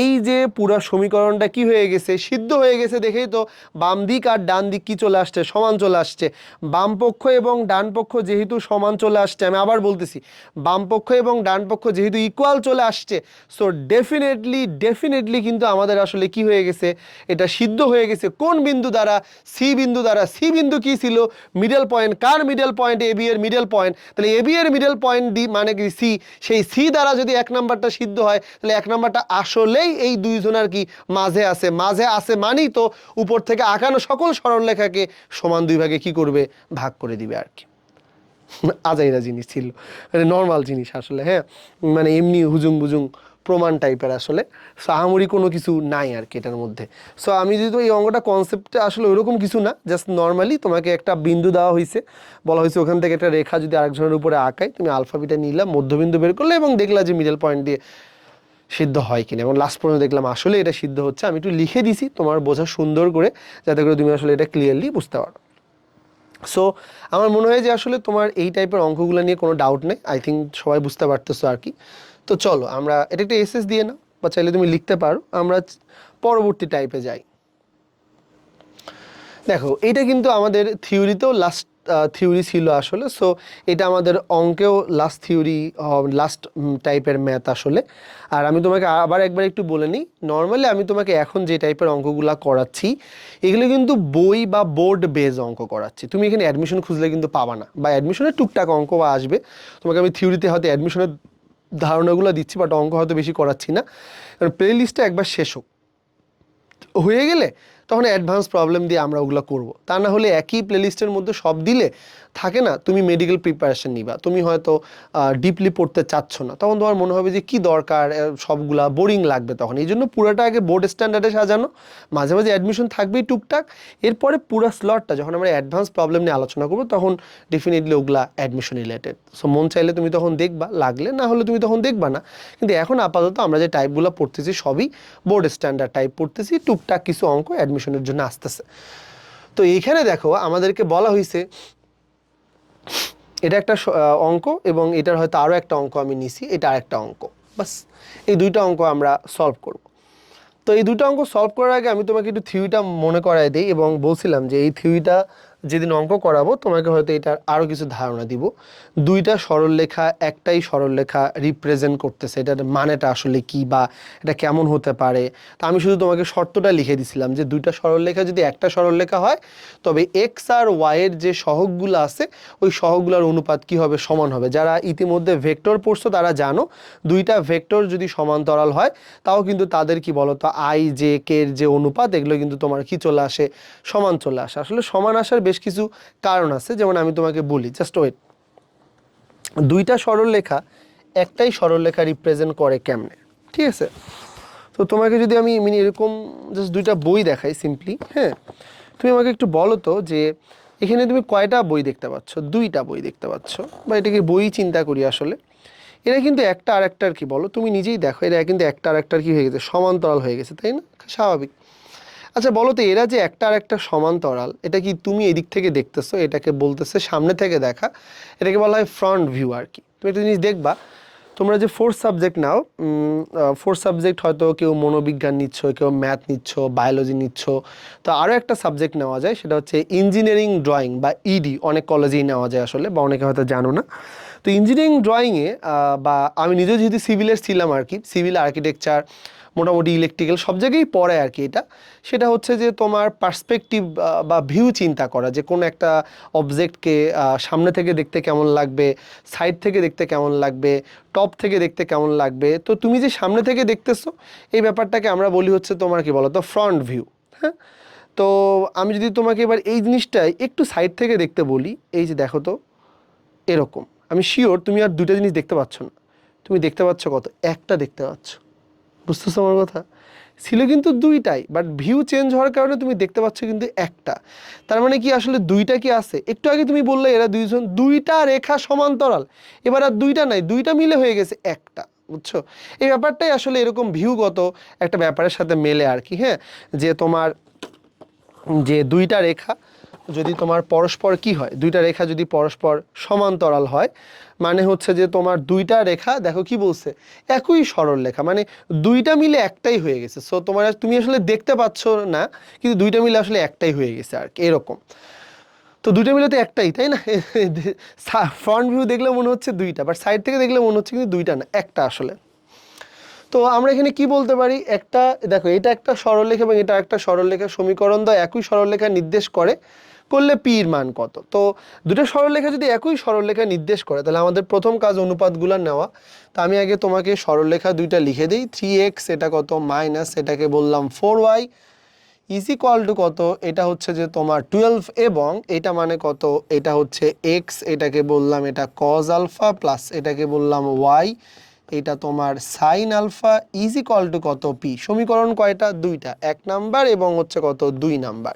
এই যে পুরো সমীকরণটা কি হয়ে গেছে, সিদ্ধ হয়ে গেছে। দেখেই তো বাম দিক আর ডান দিক কি চলে আসছে, সমান চলে আসছে। বাম পক্ষ এবং ডান পক্ষ যেহেতু সমান চলে আসছে, আমি আবার বলতেছি বাম পক্ষ এবং ডান পক্ষ যেহেতু ইকুয়াল চলে আসছে, সো ডেফিনেটলি কিন্তু আমাদের আসলে কি হয়ে গেছে, এটা সিদ্ধ হয়ে গেছে। কোন বিন্দু দ্বারা, সি বিন্দু দ্বারা। সি বিন্দু কি ছিল, middle point. Car middle point, A B এর মিডল পয়েন্ট। তাহলে এ বি এর মিডল পয়েন্ট ডি মানে কি সি, সেই সি দ্বারা যদি 1 নাম্বারটা সিদ্ধ হয়, তাহলে 1 নাম্বারটা আসলেই এই দুইজনের কি মাঝে আছে মানেই তো উপর থেকে আঁকানো সকল সরলরেখাকে সমান 2 ভাগে কি করবে, ভাগ করে দিবে আর কি। আজাইরা জিনিস ছিল, মানে নর্মাল জিনিস আসলে, হ্যাঁ, মানে এমনি হুজুং বুজুং প্রমাণ টাইপের আসলে, সো আহামরি কোনো কিছু নাই আর কি এটার মধ্যে। সো আমি যদি এই অঙ্কটা কনসেপ্টে আসলে ওরকম কিছু না, জাস্ট নর্মালি তোমাকে একটা বিন্দু দেওয়া হয়েছে, বলা হয়েছে ওখান থেকে একটা রেখা যদি আরেকজনের উপরে আঁকায়, তুমি আলফাবিটা নিলাম, মধ্যবিন্দু বের করলে এবং দেখলা যে মিডল পয়েন্ট দিয়ে সিদ্ধ হয় কিনা, এবং লাস্ট পর্যন্ত দেখলাম আসলে এটা সিদ্ধ হচ্ছে। আমি একটু লিখে দিছি তোমার বোঝা সুন্দর করে, যাতে করে তুমি আসলে এটা ক্লিয়ারলি বুঝতে পারো। সো আমার মনে হয় যে আসলে তোমার এই টাইপের অঙ্কগুলো নিয়ে কোনো ডাউট নেই, আই থিঙ্ক সবাই বুঝতে পারতেছো আর কি। তো চলো আমরা এটা একটা এসএস দিয়ে নাও, বা চাইলে তুমি লিখতে পারো। আমরা পরবর্তী টাইপে যাই। দেখো এটা কিন্তু আমাদের থিওরিতেও লাস্ট থিওরি ছিল আসলে, সো এটা আমাদের অঙ্কেও লাস্ট থিওরি, লাস্ট টাইপের ম্যাথ আসলে। আর আমি তোমাকে আবার একবার একটু বলে নিই, নর্মালি আমি তোমাকে এখন যে টাইপের অঙ্কগুলো করাচ্ছি এগুলো কিন্তু বই বা বোর্ড বেজ অঙ্ক করাচ্ছি। তুমি এখানে অ্যাডমিশন খুঁজলে কিন্তু পাবা না, বা অ্যাডমিশনের টুকটাক অঙ্ক আসবে। তোমাকে আমি থিওরিতে হয়তো অ্যাডমিশনের ধারণাগুলো দিচ্ছি, বাট অঙ্ক হয়তো বেশি করাচ্ছি না, কারণ প্লে লিস্টটা একবার শেষ হোক, হয়ে গেলে তখন অ্যাডভান্স প্রবলেম দিয়ে আমরা ওগুলো করব। তা না হলে একই প্লেলিস্টের মধ্যে সব দিলে থাকে না, তুমি মেডিকেল প্রিপারেশন নিবা, তুমি হয়তো ডিপলি পড়তে চাচ্ছ না, তখন তোমার মনে হবে যে কি দরকার, সবগুলা বোরিং লাগবে তখন। এই জন্য পুরোটা আগে বোর্ড স্ট্যান্ডার্ডে সাজানো, মাঝে মাঝে অ্যাডমিশন থাকবেই টুকটাক, এরপরে পুরো স্লটটা যখন আমরা অ্যাডভান্স প্রবলেম নিয়ে আলোচনা করবো তখন ডেফিনেটলি ওগুলা অ্যাডমিশন রিলেটেড। সো মন চাইলে তুমি তখন দেখবা, লাগলে না হলে তুমি তখন দেখবা না। কিন্তু এখন আপাতত আমরা যে টাইপগুলো পড়তেছি সবই বোর্ড স্ট্যান্ডার্ড টাইপ পড়তেছি, টুকটাক কিছু অঙ্ক অ্যাডমিশনের জন্য আসতেছে। তো এইখানে দেখো আমাদেরকে বলা হয়েছে এটা একটা অঙ্ক, এবং এটার হয়তো আরও একটা অঙ্ক আমি নিছি, এটা আরেকটা অঙ্ক, বাস এই দুইটা অঙ্ক আমরা সলভ করব। তো এই দুটো অঙ্ক সলভ করার আগে আমি তোমাকে একটু থিওরিটা মনে করায় দিই, এবং বলছিলাম যে এই থিওরিটা যেদিন অঙ্ক করাবো তোমাকে হয়তো এটার আরও কিছু ধারণা দিব। দুইটা সরলরেখা একটাই সরলরেখা রিপ্রেজেন্ট করতেছে, এটার মানেটা আসলে কি বা এটা কেমন হতে পারে। তা আমি শুধু তোমাকে শর্তটা লিখে দিছিলাম যে দুইটা সরলরেখা যদি একটা সরলরেখা হয়, তবে এক্স আর ওয়াইয়ের যে সহগগুলো আছে ওই সহগগুলোর অনুপাত কি হবে, সমান হবে। যারা ইতিমধ্যে ভেক্টর পড়ছো তারা জানো, দুইটা ভেক্টর যদি সমান্তরাল হয় তাও কিন্তু তাদের কি বলতো আই জে কে এর যে অনুপাত এগুলো কিন্তু তোমার কি চলে আসে, সমান চলে আসে। আসলে সমান আসার বেশ কিছু কারণ আছে, যেমন আমি তোমাকে বলি, জাস্ট ওয়েট। দুইটা সরলরেখা একটাই সরলরেখা রিপ্রেজেন্ট করে কেমনে, ঠিক আছে? তো তোমাকে যদি আমি এরকম জাস্ট দুইটা বই দেখাই সিম্পলি, হ্যাঁ, তুমি আমাকে একটু বলো তো যে এখানে তুমি কয়টা বই দেখতে পাচ্ছ? দুইটা বই দেখতে পাচ্ছ, বা এটাকে বই চিন্তা করি আসলে। এরা কিন্তু একটা আর একটার কি বলো, তুমি নিজেই দেখো, এরা কিন্তু একটা আর একটার কি হয়ে গেছে, সমান্তরাল হয়ে গেছে, তাই না? স্বাভাবিক। আচ্ছা বলো তো, এরা যে একটা আর একটা সমান্তরাল, এটা কি তুমি এদিক থেকে দেখতেছো, এটাকে বলতেছে সামনে থেকে দেখা, এটাকে বলা হয় ফ্রন্ট ভিউ আর কি। তুমি একটা জিনিস দেখবা, তোমরা যে ফোর্থ সাবজেক্ট নাও, ফোর্থ সাবজেক্ট হয়তো কেউ মনোবিজ্ঞান নিচ্ছ, কেউ ম্যাথ নিচ্ছ, বায়োলজি নিচ্ছ, তো আরও একটা সাবজেক্ট নেওয়া যায়, সেটা হচ্ছে ইঞ্জিনিয়ারিং ড্রয়িং বা ইডি। অনেক কলেজেই নেওয়া যায় আসলে, বা অনেকে হয়তো জানো না। তো ইঞ্জিনিয়ারিং ড্রয়িংয়ে বা আমি নিজেও যেহেতু সিভিলের ছিলাম আর কি, সিভিল, আর্কিটেকচার, মোটামুটি ইলেকট্রিক্যাল সব জায়গায় পড়ে আর কি এটা। সেটা হচ্ছে যে তোমার পার্সপেক্টিভ বা ভিউ চিন্তা করা, যে কোনো একটা অবজেক্টকে সামনে থেকে দেখতে কেমন লাগবে, সাইড থেকে দেখতে কেমন লাগবে, টপ থেকে দেখতে কেমন লাগবে। তো তুমি যে সামনে থেকে দেখতেছো, এই ব্যাপারটাকে আমরা বলি হচ্ছে তোমার কি বলো তো ফ্রন্ট ভিউ। হ্যাঁ, তো আমি যদি তোমাকে এবার এই জিনিসটাই একটু সাইড থেকে দেখতে বলি, এই যে দেখো তো এরকম, আমি শিওর তুমি আর দুটো জিনিস দেখতে পাচ্ছ না। তুমি দেখতে পাচ্ছ কত? একটা দেখতে পাচ্ছ। বুঝতেছো আমার কথা? ছিল কিন্তু দুইটাই, বাট ভিউ চেঞ্জ হওয়ার কারণে তুমি দেখতে পাচ্ছ কিন্তু একটা। তার মানে কি আসলে দুইটা কি আছে? একটু আগে তুমি বললে এরা দুইজন, দুইটা রেখা সমান্তরাল, এবার আর দুইটা নাই, দুইটা মিলে হয়ে গেছে একটা। বুঝছো? এই ব্যাপারটাই আসলে এরকম ভিউগত একটা ব্যাপারের সাথে মেলে আর কি। হ্যাঁ, যে তোমার যে দুইটা রেখা যদি তোমার পরস্পর কি হয়, দুইটা রেখা যদি পরস্পর সমান্তরাল হয়, মানে হচ্ছে যে তোমার দুইটা রেখা, দেখো কি বলছে, একই সরল রেখা, মানে দুইটা মিলে একটাই হয়ে গেছে। সো তোমার তুমি আসলে দেখতে পাচ্ছ না, কিন্তু দুইটা মিলে আসলে একটাই হয়ে গেছে আর কি, এরকম। তো দুইটা মিলে তো একটাই, তাই না? ফ্রন্ট ভিউ দেখলে মনে হচ্ছে দুইটা, বাট সাইড থেকে দেখলে মনে হচ্ছে কিন্তু দুইটা না, একটা আসলে। তো আমরা এখানে কি বলতে পারি, একটা দেখো এটা একটা সরলরেখা এবং এটা একটা সরলরেখার সমীকরণ দ্বয় একই সরলরেখা নির্দেশ করলে পি এর মান কত। তো দুটো সরলরেখা যদি একই সরলরেখা নির্দেশ করে, তাহলে আমাদের প্রথম কাজ অনুপাতগুলো নেওয়া। তো আমি আগে তোমাকে সরলরেখা দুইটা লিখে দিই। 3x এটা কত, মাইনাস এটাকে বললাম 4y ইজ ইকুয়াল টু কত, এটা হচ্ছে যে তোমার 12, এবং এটা মানে কত, এটা হচ্ছে x, এটাকে বললাম এটা cos আলফা, প্লাস এটাকে বললাম y, এটা তোমার sine alpha is equal to কত, পি। সমীকরণ কয়টা? দুইটা, 1 নাম্বার এবং হচ্ছে কত, 2 নাম্বার।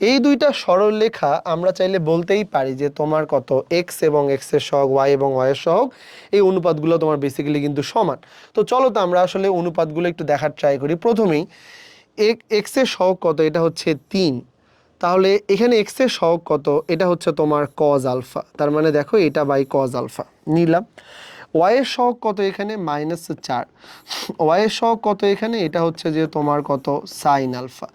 এই দুইটা সরলরেখা আমরা চাইলে বলতেই পারি যে তোমার কত, এক্স এবং এক্স এর সহগ, ওয়াই এবং ওয়াই এর সহগ, এই অনুপাতগুলো তোমার বেসিক্যালি কিন্তু সমান। তো চলো তো আমরা আসলে অনুপাতগুলো একটু দেখার ট্রাই করি। প্রথমেই এক্স এর সহগ কত, এটা হচ্ছে 3। তাহলে এখানে এক্স এর সহগ কত, এটা হচ্ছে তোমার কজ আলফা, তার মানে দেখো এটা বাই কজ আলফা নিলাম। ওয়াই এর সহগ কত এখানে, -4। ওয়াই এর সহগ কত এখানে, এটা হচ্ছে যে তোমার কত, সাইন আলফা।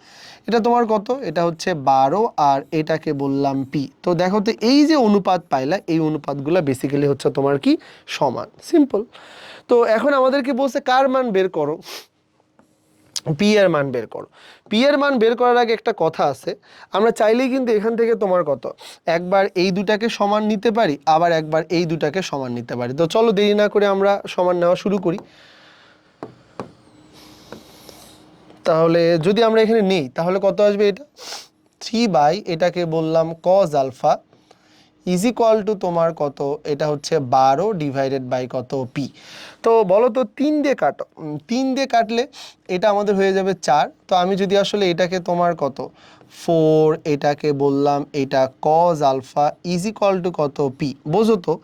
এটা তোমার কত, এটা হচ্ছে 12, আর এটাকে বললাম পি। তো দেখো তো এই যে অনুপাত পাইলা, এই অনুপাতগুলো বেসিক্যালি হচ্ছে তোমার কি সমান, সিম্পল। তো এখন আমাদেরকে বলছে কার মান বের করো, পি এর মান বের করো। পি এর মান বের করার আগে একটা কথা আছে, আমরা চাইলেই কিন্তু এখান থেকে তোমার কত, একবার এই দুটাকে সমান নিতে পারি, আবার একবার এই দুটাকে সমান নিতে পারি। তো চলো দেরি না করে আমরা সমান নেওয়া শুরু করি। তাহলে যদি আমরা এখানে নেই, তাহলে কত আসবে, এটা 3 এটাকে বললাম cos alpha is equal to তোমার কত, এটা হচ্ছে 12 ডিভাইডেড বাই কত, পি। তো বলো তো 3 দিয়ে কাটো, 3 দিয়ে কাটলে এটা আমাদের হয়ে যাবে 4। তো আমি যদি আসলে এটাকে তোমার কত 4, এটাকে বললাম এটা cos alpha is equal to কত, পি। বোঝো তো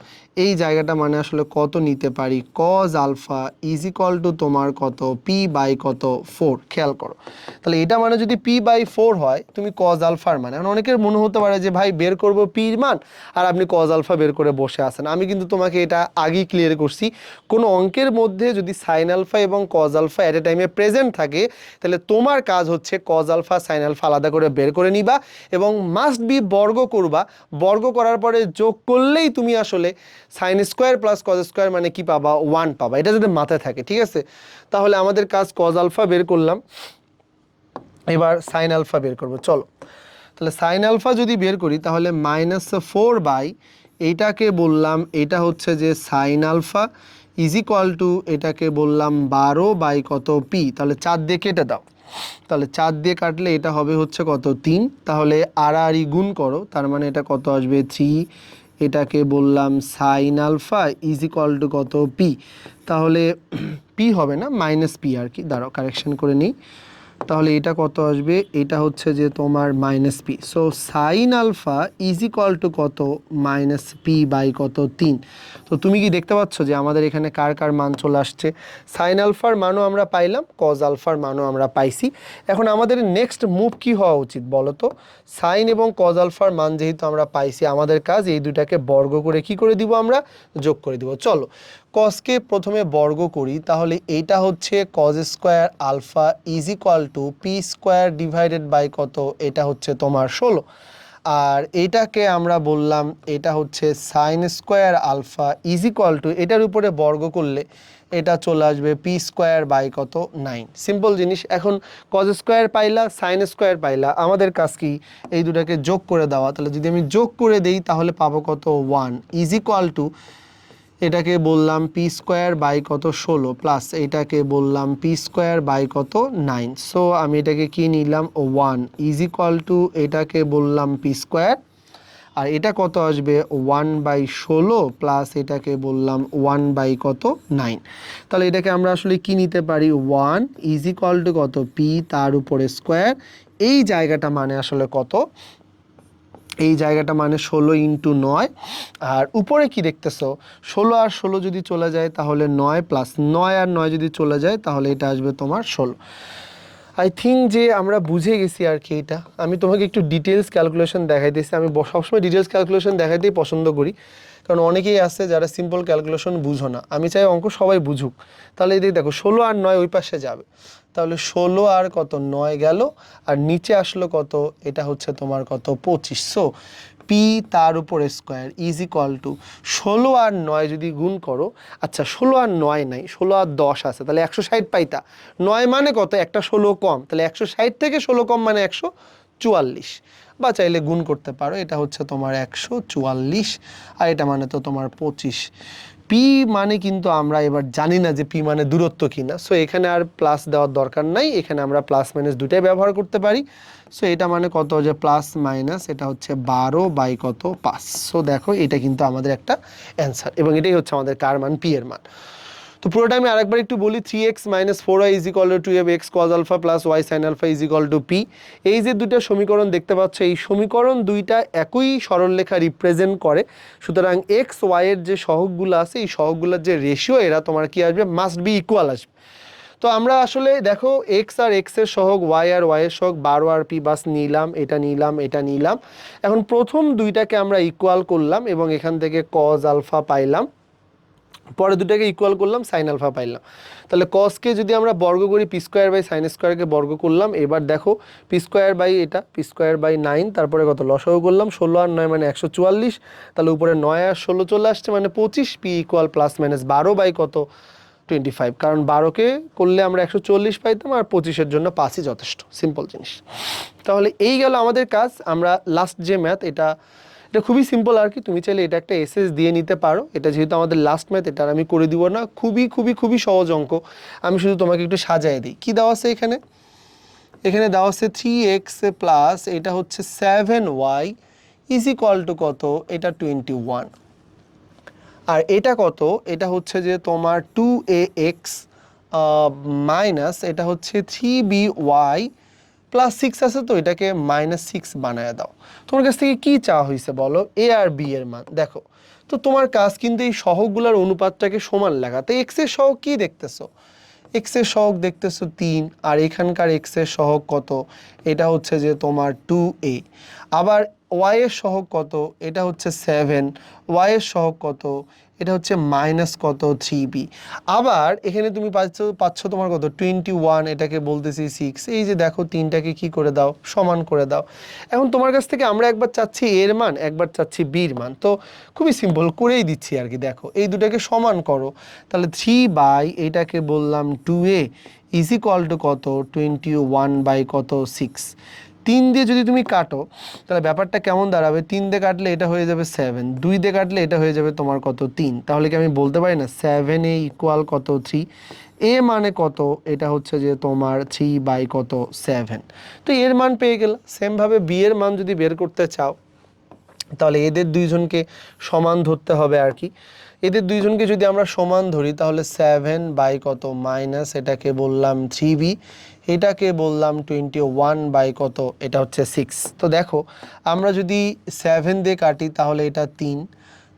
এই জায়গাটা মানে আসলে কত নিতে পারি, cos alpha is equal to তোমার কত, পি বাই কত, 4। খেয়াল করো, তাহলে এটা মানে যদি পি বাই 4 হয়, তুমি cos আলফার মানে, এখন অনেকের মনে হতে পারে যে ভাই বের করব পির মান আর আপনি cos আলফা বের করে বসে আছেন। আমি কিন্তু তোমাকে এটা আগেই ক্লিয়ার করছি, কোনো অঙ্কের মধ্যে যদি সাইন আলফা এবং cos আলফা এট এ টাইমে প্রেজেন্ট থাকে, তাহলে তোমার কাজ হচ্ছে cos আলফা সাইন আলফা আলাদা করে বের করে নিবা, এবং মাস্ট বি বর্গ করবা। বর্গ করার পরে যোগ করলেই তুমি আসলে sine square plus cos square মানে কি পাবা, 1 পাবা। এটা যদি মাথায় থাকে, ঠিক আছে? তাহলে আমাদের কাজ cos আলফা বের করলাম, এবার সাইন আলফা বের করবো। চলো তাহলে সাইন আলফা যদি বের করি, তাহলে -4 এইটাকে বললাম এটা হচ্ছে যে sine alpha is equal to এটাকে বললাম 12 বাই কত, পি। তাহলে 4 দিয়ে কেটে দাও, তাহলে 4 দিয়ে কাটলে এটা হবে হচ্ছে কত, 3। তাহলে আড়াআড়ি গুণ করো, তার মানে এটা কত আসবে, 3। এটাকে বললাম sine alpha is equal to কত, পি। তাহলে পি হবে না, মাইনাস পি আর কি, দাঁড়াও কারেকশন করে নিই। তাহলে এটা কত আসবে, এটা হচ্ছে যে তোমার minus p. So sine alpha is equal to কত, মাইনাস পি বাই কত 3। তো তুমি কি দেখতে পাচ্ছ যে আমাদের এখানে কার কার মান চলে আসছে? সাইন আলফার মানও আমরা পাইলাম, কজ আলফার মানও আমরা পাইছি। এখন আমাদের নেক্সট মুভ কি হওয়া উচিত বলো তো? সাইন এবং কজ আলফার মান যেহেতু আমরা পাইছি, আমাদের কাজ এই দুটাকে বর্গ করে কি করে দিব, আমরা যোগ করে দিব। চলো কজকে প্রথমে বর্গ করি, তাহলে এইটা হচ্ছে cos square alpha is equal to p square divided by কত, এটা হচ্ছে তোমার 16। আর এইটাকে আমরা বললাম এটা হচ্ছে sine square alpha is equal to, এটার উপরে বর্গ করলে এটা চলে আসবে পি স্কোয়ার বাই কত 9। সিম্পল জিনিস। এখন কজ স্কোয়ার পাইলা, সাইন স্কোয়ার পাইলা, আমাদের কাজ কি এই দুটাকে যোগ করে দেওয়া। তাহলে যদি আমি যোগ করে দেই তাহলে পাবো কত 1 ইজ ইকুয়াল টু, এটাকে বললাম পি স্কোয়ার বাই কত 16 প্লাস এটাকে বললাম পি স্কোয়ার বাই কত 9। সো আমি এটাকে কি নিলাম 1 ইজ ইকুয়াল টু, এটাকে বললাম পি স্কোয়ার, আর এটা কত আসবে 1 বাই 16 প্লাস এটাকে বললাম 1 বাই কত 9। তাহলে এটাকে আমরা আসলে কি নিতে পারি, 1 ইজ ইকুয়াল টু কত পি তার উপরে স্কোয়ার, এই জায়গাটা মানে আসলে কত, এই জায়গাটা মানে 16 ইন্টু 9। আর উপরে কি দেখতেছো 16 আর 16 যদি চলে যায় তাহলে 9 প্লাস 9 আর 9 যদি চলে যায় তাহলে এটা আসবে তোমার 16। আই থিঙ্ক যে আমরা বুঝে গেছি আর কি। এটা আমি তোমাকে একটু ডিটেলস ক্যালকুলেশন দেখাই দিয়েছি। আমি সবসময় ডিটেলস ক্যালকুলেশন দেখাইতেই পছন্দ করি, কারণ অনেকেই আছে যারা সিম্পল ক্যালকুলেশন বুঝো না। আমি চাই অঙ্ক সবাই বুঝুক। তাহলে এই দেখো 16 আর 9 ওই পাশে যাবে, তাহলে 16 আর কত 9 গেল, আর নিচে আসলো কত, এটা হচ্ছে তোমার কত 25। সো পি তার উপরে স্কোয়ার ইজ ইকুয়াল টু 16 আর 9 যদি গুণ করো, আচ্ছা 16 আর 9 নাই, 16 আর 10 আছে, তাহলে 160 পাইতা। 9 মানে কত, একটা 16 কম, তাহলে 160 থেকে 16 কম মানে 144, বা চাইলে গুণ করতে পারো, এটা হচ্ছে তোমার 144 আর এটা মানে তো তোমার 25। পি মানে কিন্তু আমরা এবার জানি না যে পি মানে দূরত্ব কিনা, সো এখানে আর প্লাস দেওয়ার দরকার নাই, এখানে আমরা প্লাস মাইনাস দুটাই ব্যবহার করতে পারি। সো এটা মানে কত, যে প্লাস মাইনাস এটা হচ্ছে 12 বাই কত 5। সো দেখো এটা কিন্তু আমাদের একটা অ্যান্সার, এবং এটাই হচ্ছে আমাদের কার মান, পি এর মান। তো পুরোটা আমি আরেকবার একটু বলি, 3x minus 4y is equal to 2f x cos alpha plus y sin alpha is equal to p. এই যে দুটো সমীকরণ দেখতে পাচ্ছ, এই সমীকরণ দুইটা একই সরলরেখা রিপ্রেজেন্ট করে। সুতরাং এক্স ওয়াই এর যে সহগগুলো আছে, এই সহগগুলোর যে রেশিও, এরা তোমার কি আসবে, মাস্ট বি ইকুয়াল আসবে। তো আমরা আসলে দেখো এক্স আর এক্স এর সহগ, ওয়াই আর ওয়াই এর সহগ 12 আর পি বাস নিলাম, এটা নিলাম, এটা নিলাম। এখন প্রথম দুইটাকে আমরা ইকুয়াল করলাম এবং এখান থেকে কজ আলফা পাইলাম, পরে দুটাকে ইকুয়াল করলাম, সাইন আলফা পাইলাম। তাহলে কসকে যদি আমরা বর্গ করি, পি স্কোয়ার বাই সাইন স্কোয়ারকে বর্গ করলাম। এবার দেখো পি স্কোয়ার বাই এটা পি স্কোয়ার বাই 9, তারপরে কত লসাগু করলাম, 16 আর 9 মানে 144, তাহলে উপরে 9 আর 16 চলে আসছে মানে 25। P equal plus minus 12 by কত 25, কারণ 12কে করলে আমরা 140 পাইতাম, আর 25-এর জন্য 5ই যথেষ্ট। সিম্পল জিনিস। তাহলে এই গেল আমাদের কাজ। আমরা লাস্ট যে ম্যাথ, এটা খুবই সিম্পল আর কি। তুমি চাইলে এটা একটা এসএস দিয়ে নিতে পারো, এটা যেহেতু আমাদের লাস্ট ম্যাথ, এটা আমি করে দিব না। খুবই খুবই খুবই সহজ অঙ্ক। আমি শুধু তোমাকে একটু সাজায় দিই। কি দেওয়া আছে এখানে? এখানে দেওয়া আছে 3x প্লাস এটা হচ্ছে 7y ইজ ইকুয়াল টু কত, এটা 21। আর এটা কত, এটা হচ্ছে যে তোমার 2ax মাইনাস এটা হচ্ছে 3by প্লাস 6 আছে, তো এটাকে -6 বানায় দাও। তোমার কাছ থেকে কি চাওয়া হয়েছে বলো, এ আর বি এর মান। দেখো তো তোমার কাজ কিন্তু এই সহগগুলোর অনুপাতটাকে সমান লেখা। তো এক্স এর সহগ কি দেখতেছো, এক্স এর সহগ দেখতেছো 3, আর এখানকার এক্স এর সহগ কত, এটা হচ্ছে যে তোমার 2a। আবার ওয়াই এর সহগ কত, এটা হচ্ছে 7, ওয়াই এর সহগ কত, এটা হচ্ছে মাইনাস কত 3b। আবার এখানে তুমি পাচ্ছ তোমার কত 21, এটাকে বলতেছি 6। এই যে দেখো তিনটাকে কি করে দাও, সমান করে দাও। এখন তোমার কাছ থেকে আমরা একবার চাচ্ছি এর মান, একবার চাচ্ছি বির মান। তো খুবই সিম্পল করেই দিচ্ছি আর কি। দেখো এই দুটাকে সমান করো, তাহলে 3 বাই এটাকে বললাম 2a ইজ ইকুয়াল টু কত 21 বাই কত 6। 3 দিয়ে যদি তুমি কাটো তাহলে ব্যাপারটা কেমন দাঁড়াবে, 3 দিয়ে কাটলে এটা হয়ে যাবে 7, 2 দিয়ে কাটলে এটা হয়ে যাবে তোমার কত 3। তাহলে কি আমি বলতে পারি না 7a ইকুয়াল কত 3? এ মানে কত, এটা হচ্ছে যে তোমার 3 বাই কত 7। তো এর মান পেয়ে গেল। সেমভাবে বি এর মান যদি বের করতে চাও, তাহলে এদের দুইজনকে সমান ধরতে হবে আর কি। এদের দুইজনকে যদি আমরা সমান ধরি তাহলে 7 কত মাইনাস এটাকে বললাম 3b, এটাকে বললাম 21 কত, এটা হচ্ছে 6। তো দেখো আমরা যদি 7 দিয়ে কাটি তাহলে এটা 3,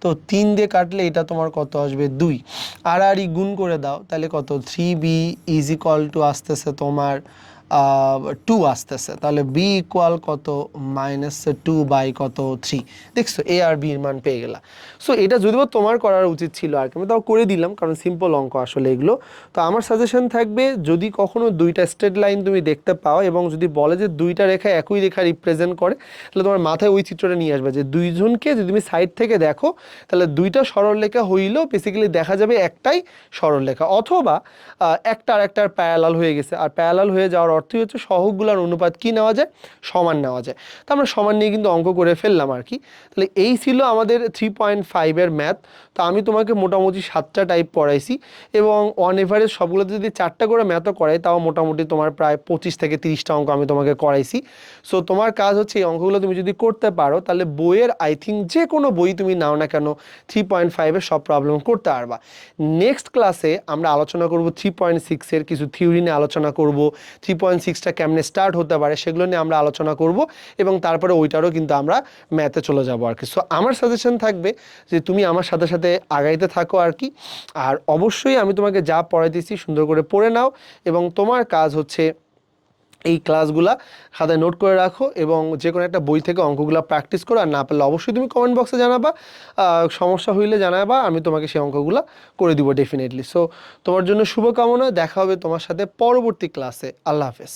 তো 3 দিয়ে কাটলে এটা তোমার কত আসবে 2, আর গুণ করে দাও তাহলে কত 3b ইজ ইকুয়াল টু আসতেছে তোমার 2 আসতেছে, তাহলে b ইকুয়াল কত -2 কত 3। দেখছো এ আর বির মান পেয়ে গেলা। সো এটা যদিও তোমার করার উচিত ছিল আর কি, আমি তাও করে দিলাম কারণ সিম্পল অঙ্ক আসলে এগুলো। তো আমার সাজেশন থাকবে যদি কখনো দুইটা স্ট্রেট লাইন তুমি দেখতে পাও এবং যদি বলে যে দুইটা রেখা একই রেখা রিপ্রেজেন্ট করে, তাহলে তোমার মাথায় ওই চিত্রটা নিয়ে আসবে যে দুইজনকে যদি তুমি সাইড থেকে দেখো তাহলে দুইটা সরলরেখা হইলেও বেসিক্যালি দেখা যাবে একটাই সরলরেখা, অথবা একটা আর একটার প্যারালাল হয়ে গেছে। আর প্যারালাল হয়ে যাওয়ার অর্থই হচ্ছে সহগগুলোর অনুপাত কি নেওয়া যায়, সমান নেওয়া যায়। তো আমরা সমান নিয়ে কিন্তু অঙ্ক করে ফেললাম আর কি। তাহলে এই ছিল আমাদের 3.5 ম্যাথ। তো আমি তোমাকে মোটামুটি 7টা টাইপ পড়াইছি এবং অন এভারেজ সবগুলোতে যদি 4টা করে ম্যাথও করাই তাও মোটামুটি তোমার প্রায় 25 থেকে 30টা অঙ্ক আমি তোমাকে করাইছি। সো তোমার কাজ হচ্ছে এই অঙ্কগুলো তুমি যদি করতে পারো তাহলে বইয়ের আই থিঙ্ক যে কোনো বই তুমি নাও না কেন 3.5-এর সব প্রবলেম করতে পারবা। নেক্সট ক্লাসে আমরা আলোচনা করব 3.6-এর কিছু থিওরি নিয়ে আলোচনা করব, 3.6টা কেমনে স্টার্ট হতে পারে সেগুলো নিয়ে আমরা আলোচনা করব এবং তারপরে ওইটারও কিন্তু আমরা ম্যাথে চলে যাব আর কি। সো আমার সাজেশন থাকবে যে তুমি আমার সাথে সাথে আগাইতে থাকো আর কি। আর অবশ্যই আমি তোমাকে যা পড়াইতেছি সুন্দর করে পড়ে নাও এবং তোমার কাজ হচ্ছে এই ক্লাসগুলা খাতায় নোট করে রাখো এবং যে কোনো একটা বই থেকে অঙ্কগুলো প্র্যাকটিস করো। আর না পারলে অবশ্যই তুমি কমেন্ট বক্সে জানাবা, সমস্যা হইলে জানাবা, আমি তোমাকে সেই অঙ্কগুলো করে দিব ডেফিনেটলি। সো তোমার জন্য শুভকামনা, দেখা হবে তোমার সাথে পরবর্তী ক্লাসে। আল্লাহ হাফেজ।